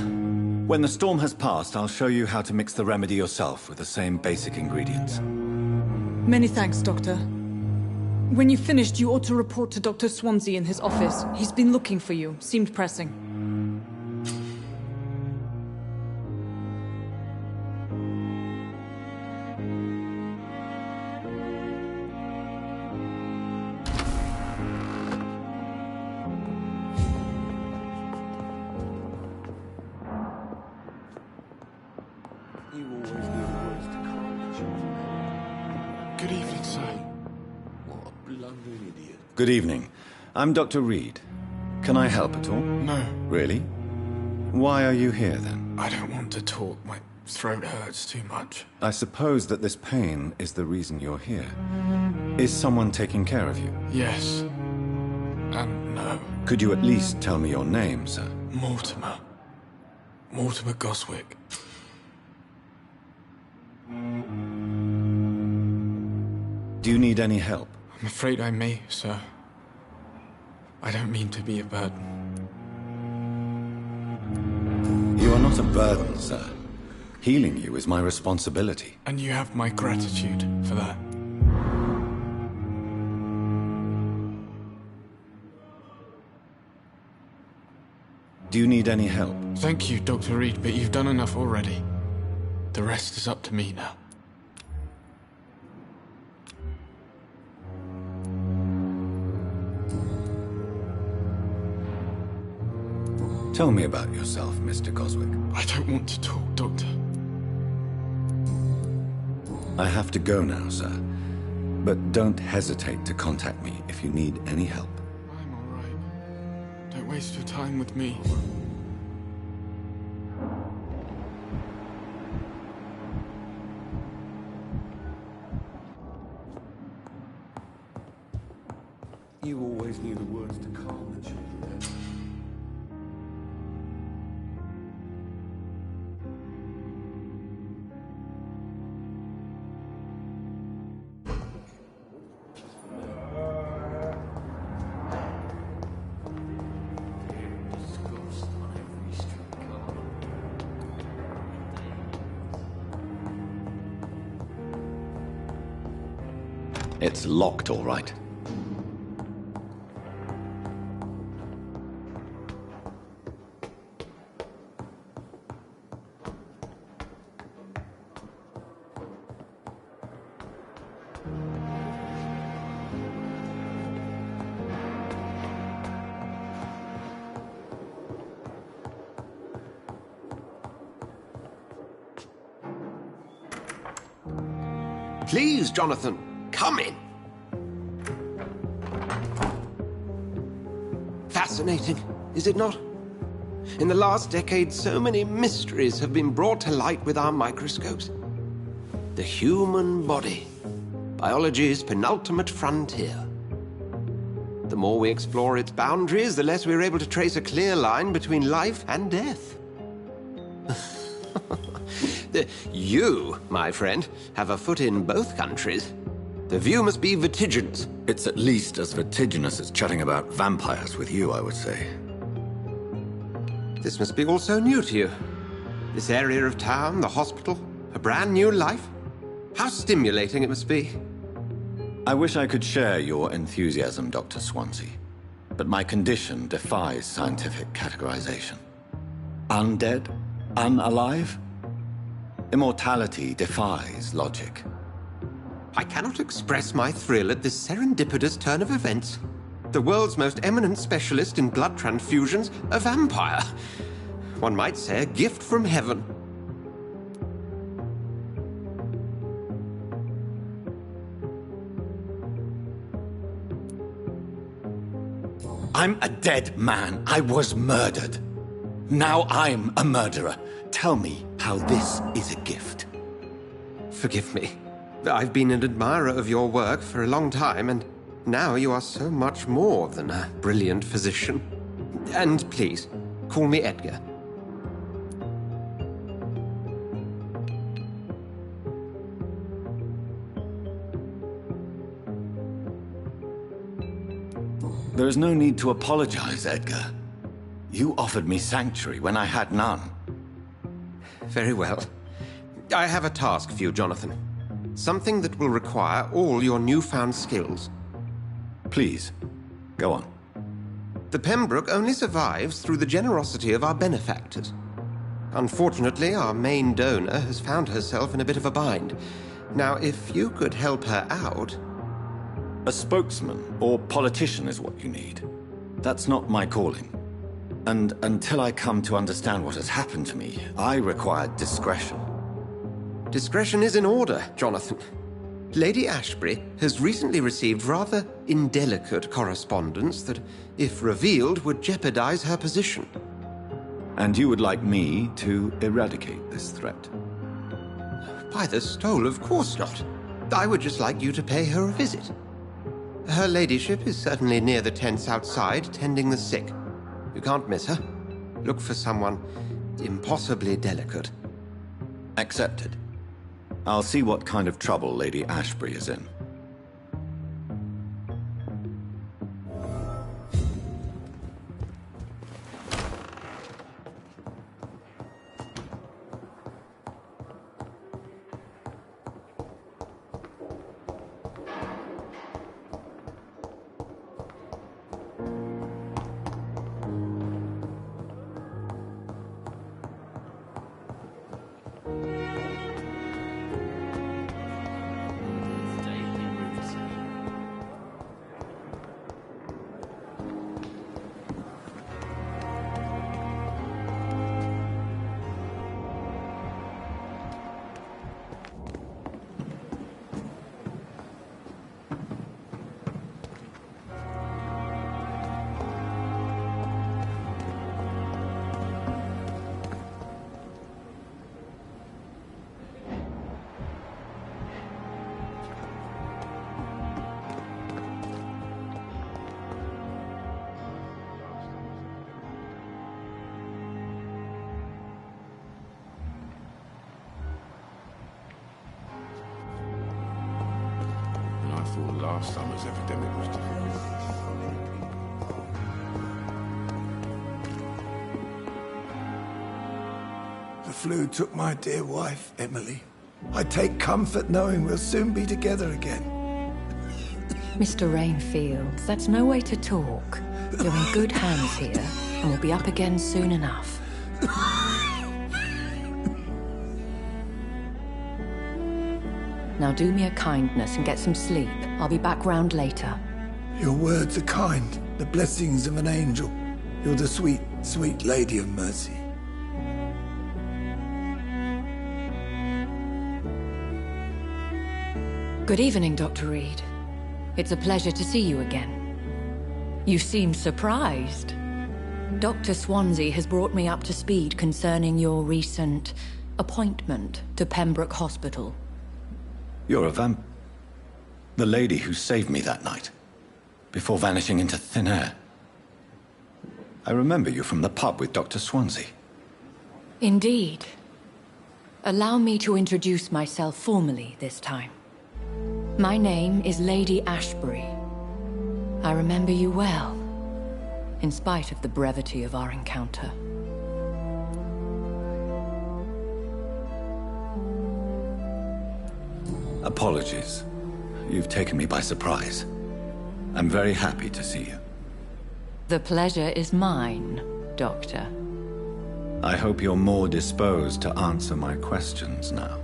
When the storm has passed, I'll show you how to mix the remedy yourself with the same basic ingredients. Many thanks, Doctor. When you've finished, you ought to report to Dr. Swansea in his office. He's been looking for you. Seemed pressing. Good evening, sir. What a blundering idiot. Good evening. I'm Dr. Reed. Can I help at all? No. Really? Why are you here, then? I don't want to talk. My throat hurts too much. I suppose that this pain is the reason you're here. Is someone taking care of you? Yes. And no. Could you at least tell me your name, sir? Mortimer. Mortimer Goswick. Do you need any help? I'm afraid I may, sir. I don't mean to be a burden. You are not a burden, sir. Healing you is my responsibility. And you have my gratitude for that. Do you need any help? Thank you, Dr. Reed, but you've done enough already. The rest is up to me now. Tell me about yourself, Mr. Goswick. I don't want to talk, Doctor. I have to go now, sir. But don't hesitate to contact me if you need any help. I'm all right. Don't waste your time with me. You always knew the words to calm the children. It's locked, all right. Please, Jonathan, come in. Fascinating, is it not? In the last decade, so many mysteries have been brought to light with our microscopes. The human body, biology's penultimate frontier. The more we explore its boundaries, the less we're able to trace a clear line between life and death. You, my friend, have a foot in both countries. The view must be vertiginous. It's at least as vertiginous as chatting about vampires with you, I would say. This must be all so new to you. This area of town, the hospital, a brand new life. How stimulating it must be. I wish I could share your enthusiasm, Dr. Swansea, but my condition defies scientific categorization. Undead? Unalive? Immortality defies logic. I cannot express my thrill at this serendipitous turn of events. The world's most eminent specialist in blood transfusions, a vampire. One might say a gift from heaven. I'm a dead man. I was murdered. Now I'm a murderer. Tell me how this is a gift. Forgive me. I've been an admirer of your work for a long time, and now you are so much more than a brilliant physician. And please, call me Edgar. There is no need to apologize, Edgar. You offered me sanctuary when I had none. Very well. I have a task for you, Jonathan. Something that will require all your newfound skills. Please, go on. The Pembroke only survives through the generosity of our benefactors. Unfortunately, our main donor has found herself in a bit of a bind. Now, if you could help her out... A spokesman or politician is what you need. That's not my calling. And until I come to understand what has happened to me, I require discretion. Discretion is in order, Jonathan. Lady Ashbury has recently received rather indelicate correspondence that, if revealed, would jeopardize her position. And you would like me to eradicate this threat? By the stole, of course not. I would just like you to pay her a visit. Her ladyship is certainly near the tents outside, tending the sick. You can't miss her. Look for someone impossibly delicate. Accepted. I'll see what kind of trouble Lady Ashbury is in. Last summer's epidemic was difficult. The flu took my dear wife, Emily. I take comfort knowing we'll soon be together again. Mr. Rainfield, that's no way to talk. You're in good hands here, and we'll be up again soon enough. Now do me a kindness and get some sleep. I'll be back round later. Your words are kind, the blessings of an angel. You're the sweet, sweet Lady of Mercy. Good evening, Dr. Reed. It's a pleasure to see you again. You seem surprised. Dr. Swansea has brought me up to speed concerning your recent appointment to Pembroke Hospital. You're a the lady who saved me that night, before vanishing into thin air. I remember you from the pub with Dr. Swansea. Indeed. Allow me to introduce myself formally this time. My name is Lady Ashbury. I remember you well, in spite of the brevity of our encounter. Apologies. You've taken me by surprise. I'm very happy to see you. The pleasure is mine, Doctor. I hope you're more disposed to answer my questions now.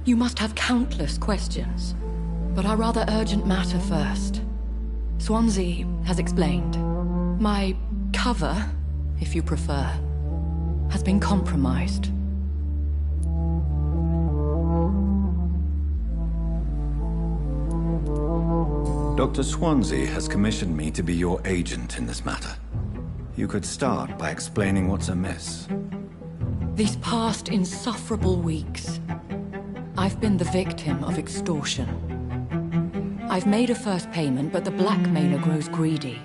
You must have countless questions, but our rather urgent matter first. Swansea has explained. My cover, if you prefer, has been compromised. Dr. Swansea has commissioned me to be your agent in this matter. You could start by explaining what's amiss. These past insufferable weeks, I've been the victim of extortion. I've made a first payment, but the blackmailer grows greedy.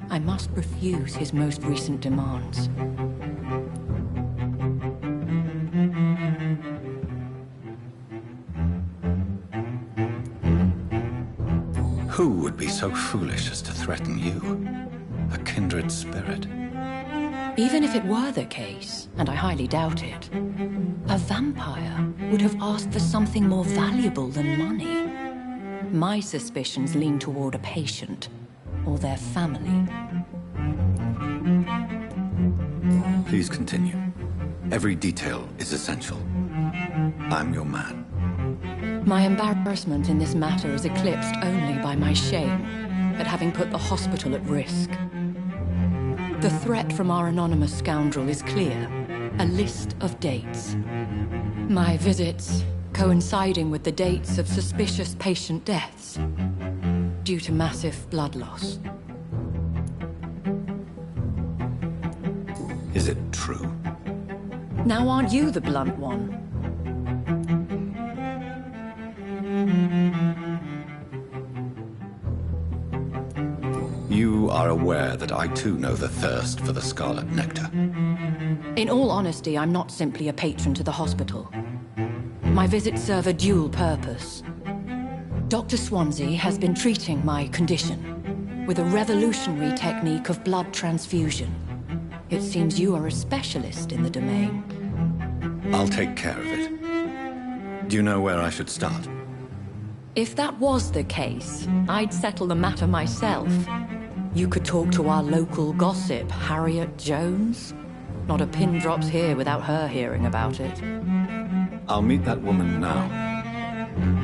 I must refuse his most recent demands. Who would be so foolish as to threaten you? A kindred spirit. Even if it were the case, and I highly doubt it, a vampire would have asked for something more valuable than money. My suspicions lean toward a patient, or their family. Please continue. Every detail is essential. I'm your man. My embarrassment in this matter is eclipsed only by my shame at having put the hospital at risk. The threat from our anonymous scoundrel is clear. A list of dates. My visits coinciding with the dates of suspicious patient deaths due to massive blood loss. Is it true? Now aren't you the blunt one? You are aware that I too know the thirst for the scarlet nectar. In all honesty, I'm not simply a patron to the hospital. My visits serve a dual purpose. Dr. Swansea has been treating my condition with a revolutionary technique of blood transfusion. It seems you are a specialist in the domain. I'll take care of it. Do you know where I should start? If that was the case, I'd settle the matter myself. You could talk to our local gossip, Harriet Jones. Not a pin drops here without her hearing about it. I'll meet that woman now.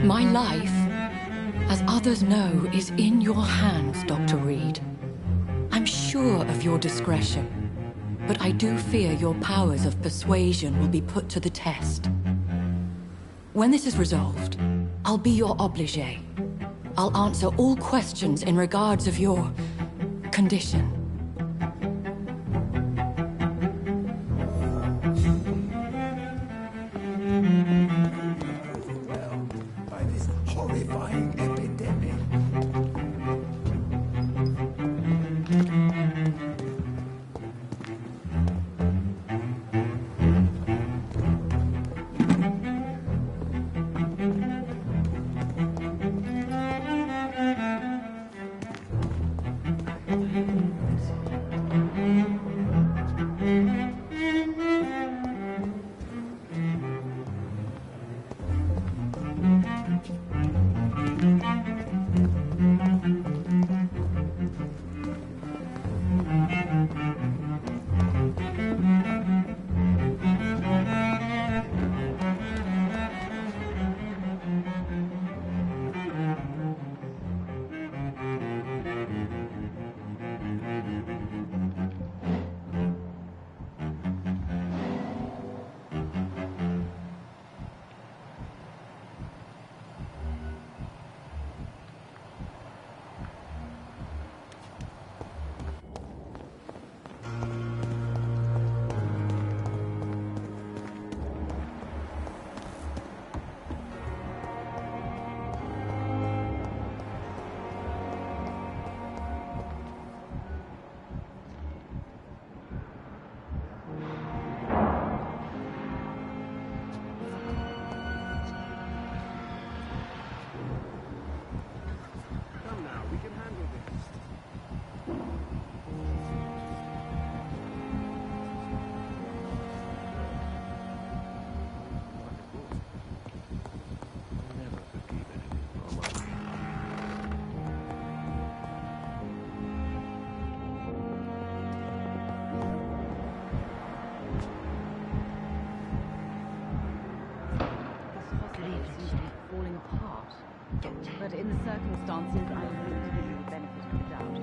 My life, as others know, is in your hands, Dr. Reed. I'm sure of your discretion, but I do fear your powers of persuasion will be put to the test. When this is resolved, I'll be your obligé. I'll answer all questions in regards of your condition. By this horrifying epidemic. But in the circumstances, I am willing to give you the benefit of the doubt.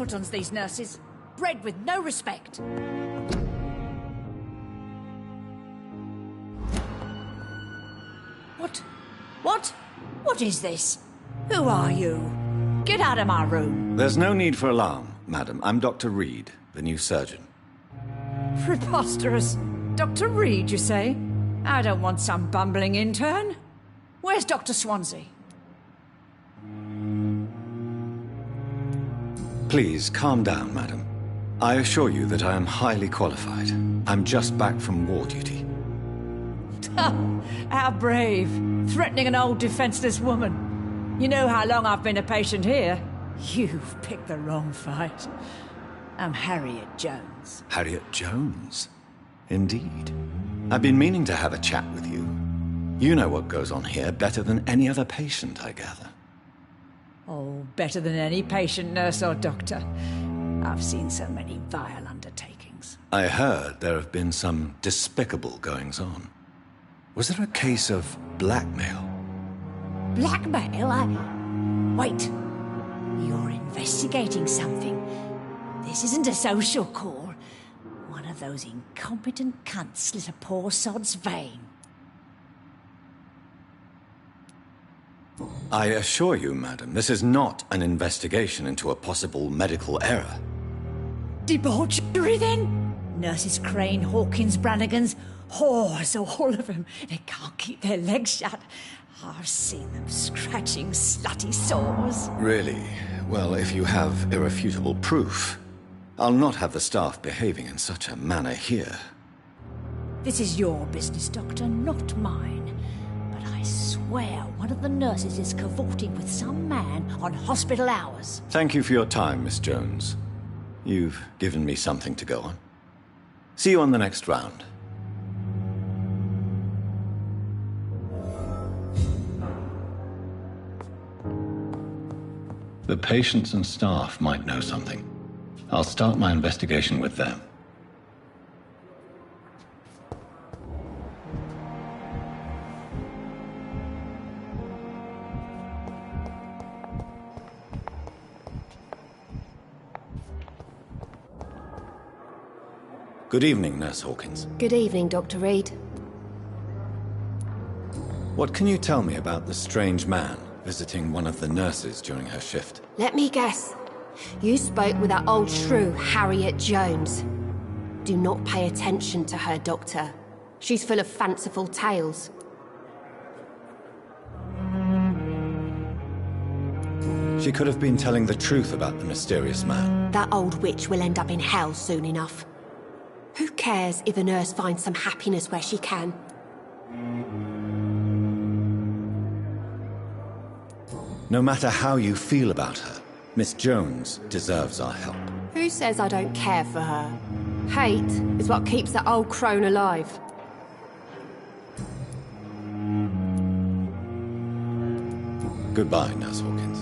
simpletons, these nurses. Bred with no respect. What is this? Who are you? Get out of my room. There's no need for alarm, madam. I'm Dr. Reed, the new surgeon. Preposterous. Dr. Reed, you say? I don't want some bumbling intern. Where's Dr. Swansea? Please, calm down, madam. I assure you that I am highly qualified. I'm just back from war duty. How brave. Threatening an old defenseless woman. You know how long I've been a patient here? You've picked the wrong fight. I'm Harriet Jones. Harriet Jones? Indeed. I've been meaning to have a chat with you. You know what goes on here better than any other patient, I gather. Oh, better than any patient, nurse or doctor. I've seen so many vile undertakings. I heard there have been some despicable goings-on. Was there a case of blackmail? Blackmail? Wait. You're investigating something. This isn't a social call. One of those incompetent cunts slit a poor sod's vein. I assure you, madam, this is not an investigation into a possible medical error. Debauchery, then? Nurses Crane, Hawkins, Brannigans, whores, all of them. They can't keep their legs shut. I've seen them scratching slutty sores. Really? Well, if you have irrefutable proof, I'll not have the staff behaving in such a manner here. This is your business, Doctor, not mine. But I swear one of the nurses is cavorting with some man on hospital hours. Thank you for your time, Miss Jones. You've given me something to go on. See you on the next round. The patients and staff might know something. I'll start my investigation with them. Good evening, Nurse Hawkins. Good evening, Dr. Reed. What can you tell me about the strange man visiting one of the nurses during her shift? Let me guess. You spoke with that old shrew, Harriet Jones. Do not pay attention to her, Doctor. She's full of fanciful tales. She could have been telling the truth about the mysterious man. That old witch will end up in hell soon enough. Who cares if a nurse finds some happiness where she can? No matter how you feel about her, Miss Jones deserves our help. Who says I don't care for her? Hate is what keeps that old crone alive. Goodbye, Nurse Hawkins.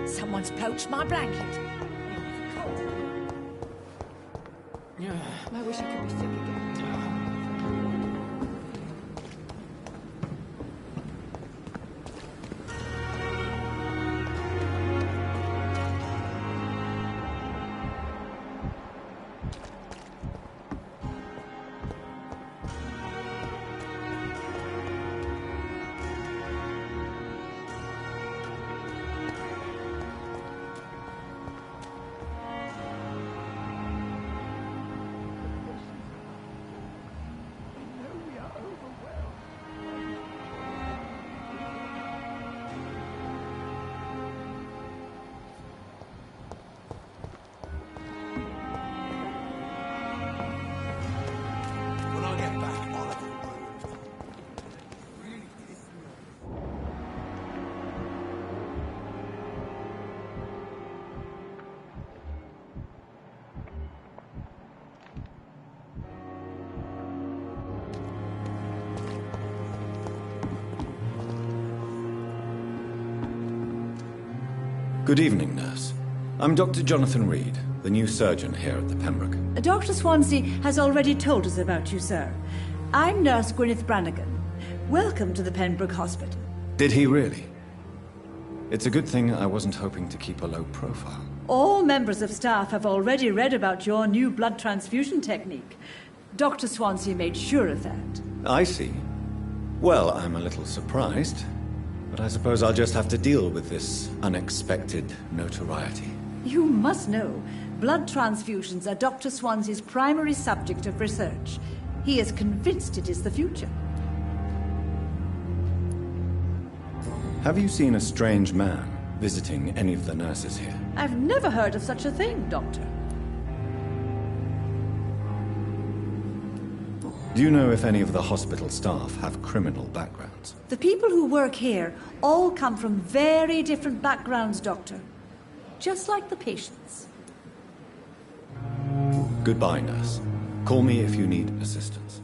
Someone's poached my blanket. I wish I could be sick again. Good evening, nurse. I'm Dr. Jonathan Reed, the new surgeon here at the Pembroke. Dr. Swansea has already told us about you, sir. I'm Nurse Gwyneth Brannigan. Welcome to the Pembroke Hospital. Did he really? It's a good thing I wasn't hoping to keep a low profile. All members of staff have already read about your new blood transfusion technique. Dr. Swansea made sure of that. I see. Well, I'm a little surprised, but I suppose I'll just have to deal with this unexpected notoriety. You must know, blood transfusions are Dr. Swansea's primary subject of research. He is convinced it is the future. Have you seen a strange man visiting any of the nurses here? I've never heard of such a thing, Doctor. Do you know if any of the hospital staff have criminal backgrounds? The people who work here all come from very different backgrounds, Doctor. Just like the patients. Goodbye, nurse. Call me if you need assistance.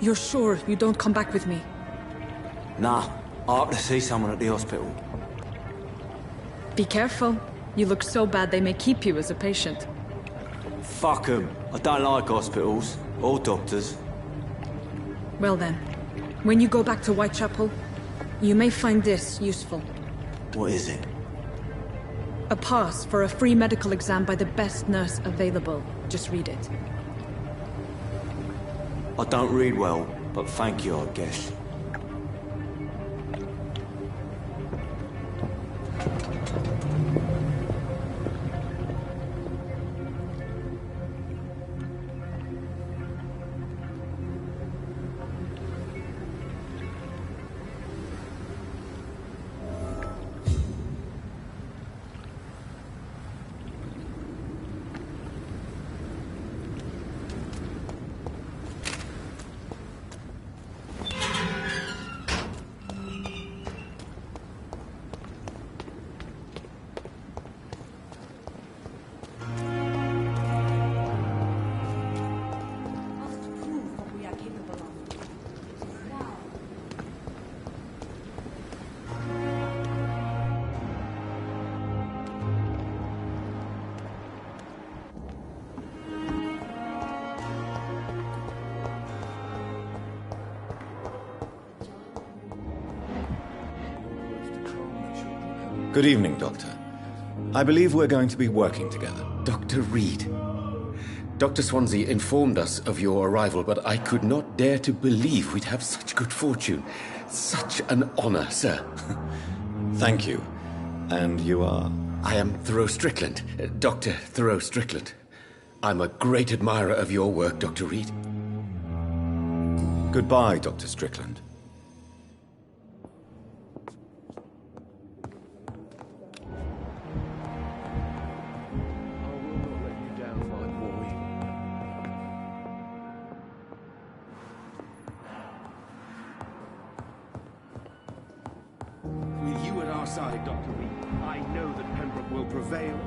You're sure you don't come back with me? Nah, I have to see someone at the hospital. Be careful. You look so bad they may keep you as a patient. Fuck 'em. I don't like hospitals. Or doctors. Well then, when you go back to Whitechapel, you may find this useful. What is it? A pass for a free medical exam by the best nurse available. Just read it. I don't read well, but thank you, I guess. Good evening, Doctor. I believe we're going to be working together. Dr. Reed. Dr. Swansea informed us of your arrival, but I could not dare to believe we'd have such good fortune. Such an honor, sir. Thank you. And you are? I am Thoreau Strickland, Dr. Thoreau Strickland. I'm a great admirer of your work, Dr. Reed. Goodbye, Dr. Strickland. With you at our side, Dr. Reed, I know that Pembroke will prevail.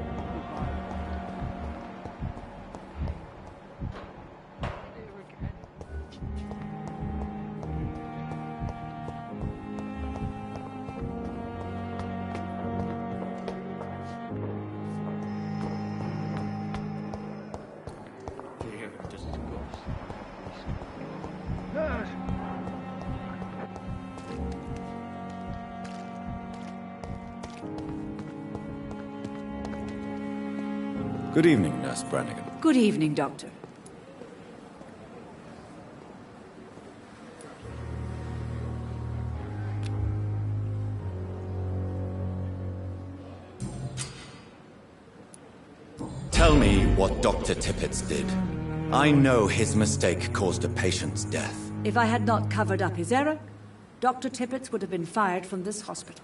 Good evening, Nurse Brannigan. Good evening, Doctor. Tell me what Dr. Tippett did. I know his mistake caused a patient's death. If I had not covered up his error, Dr. Tippett would have been fired from this hospital.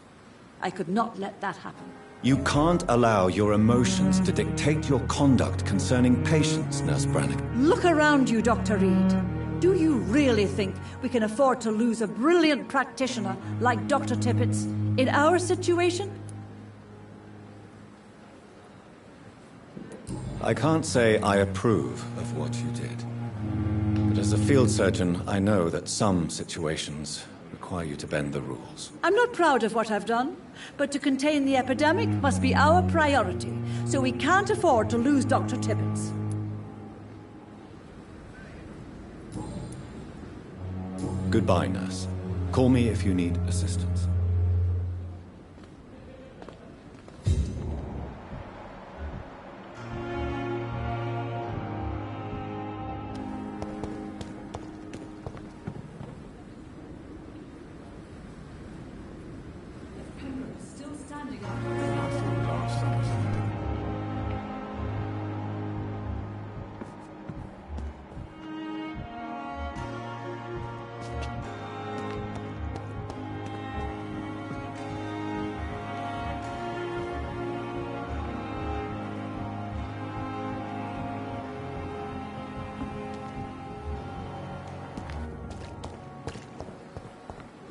I could not let that happen. You can't allow your emotions to dictate your conduct concerning patients, Nurse Brannigan. Look around you, Dr. Reed. Do you really think we can afford to lose a brilliant practitioner like Dr. Tippett's in our situation? I can't say I approve of what you did. But as a field surgeon, I know that some situations require you to bend the rules. I'm not proud of what I've done, but to contain the epidemic must be our priority, so we can't afford to lose Dr. Tippett. Goodbye, nurse. Call me if you need assistance.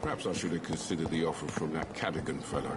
Perhaps I should have considered the offer from that Cadogan fellow.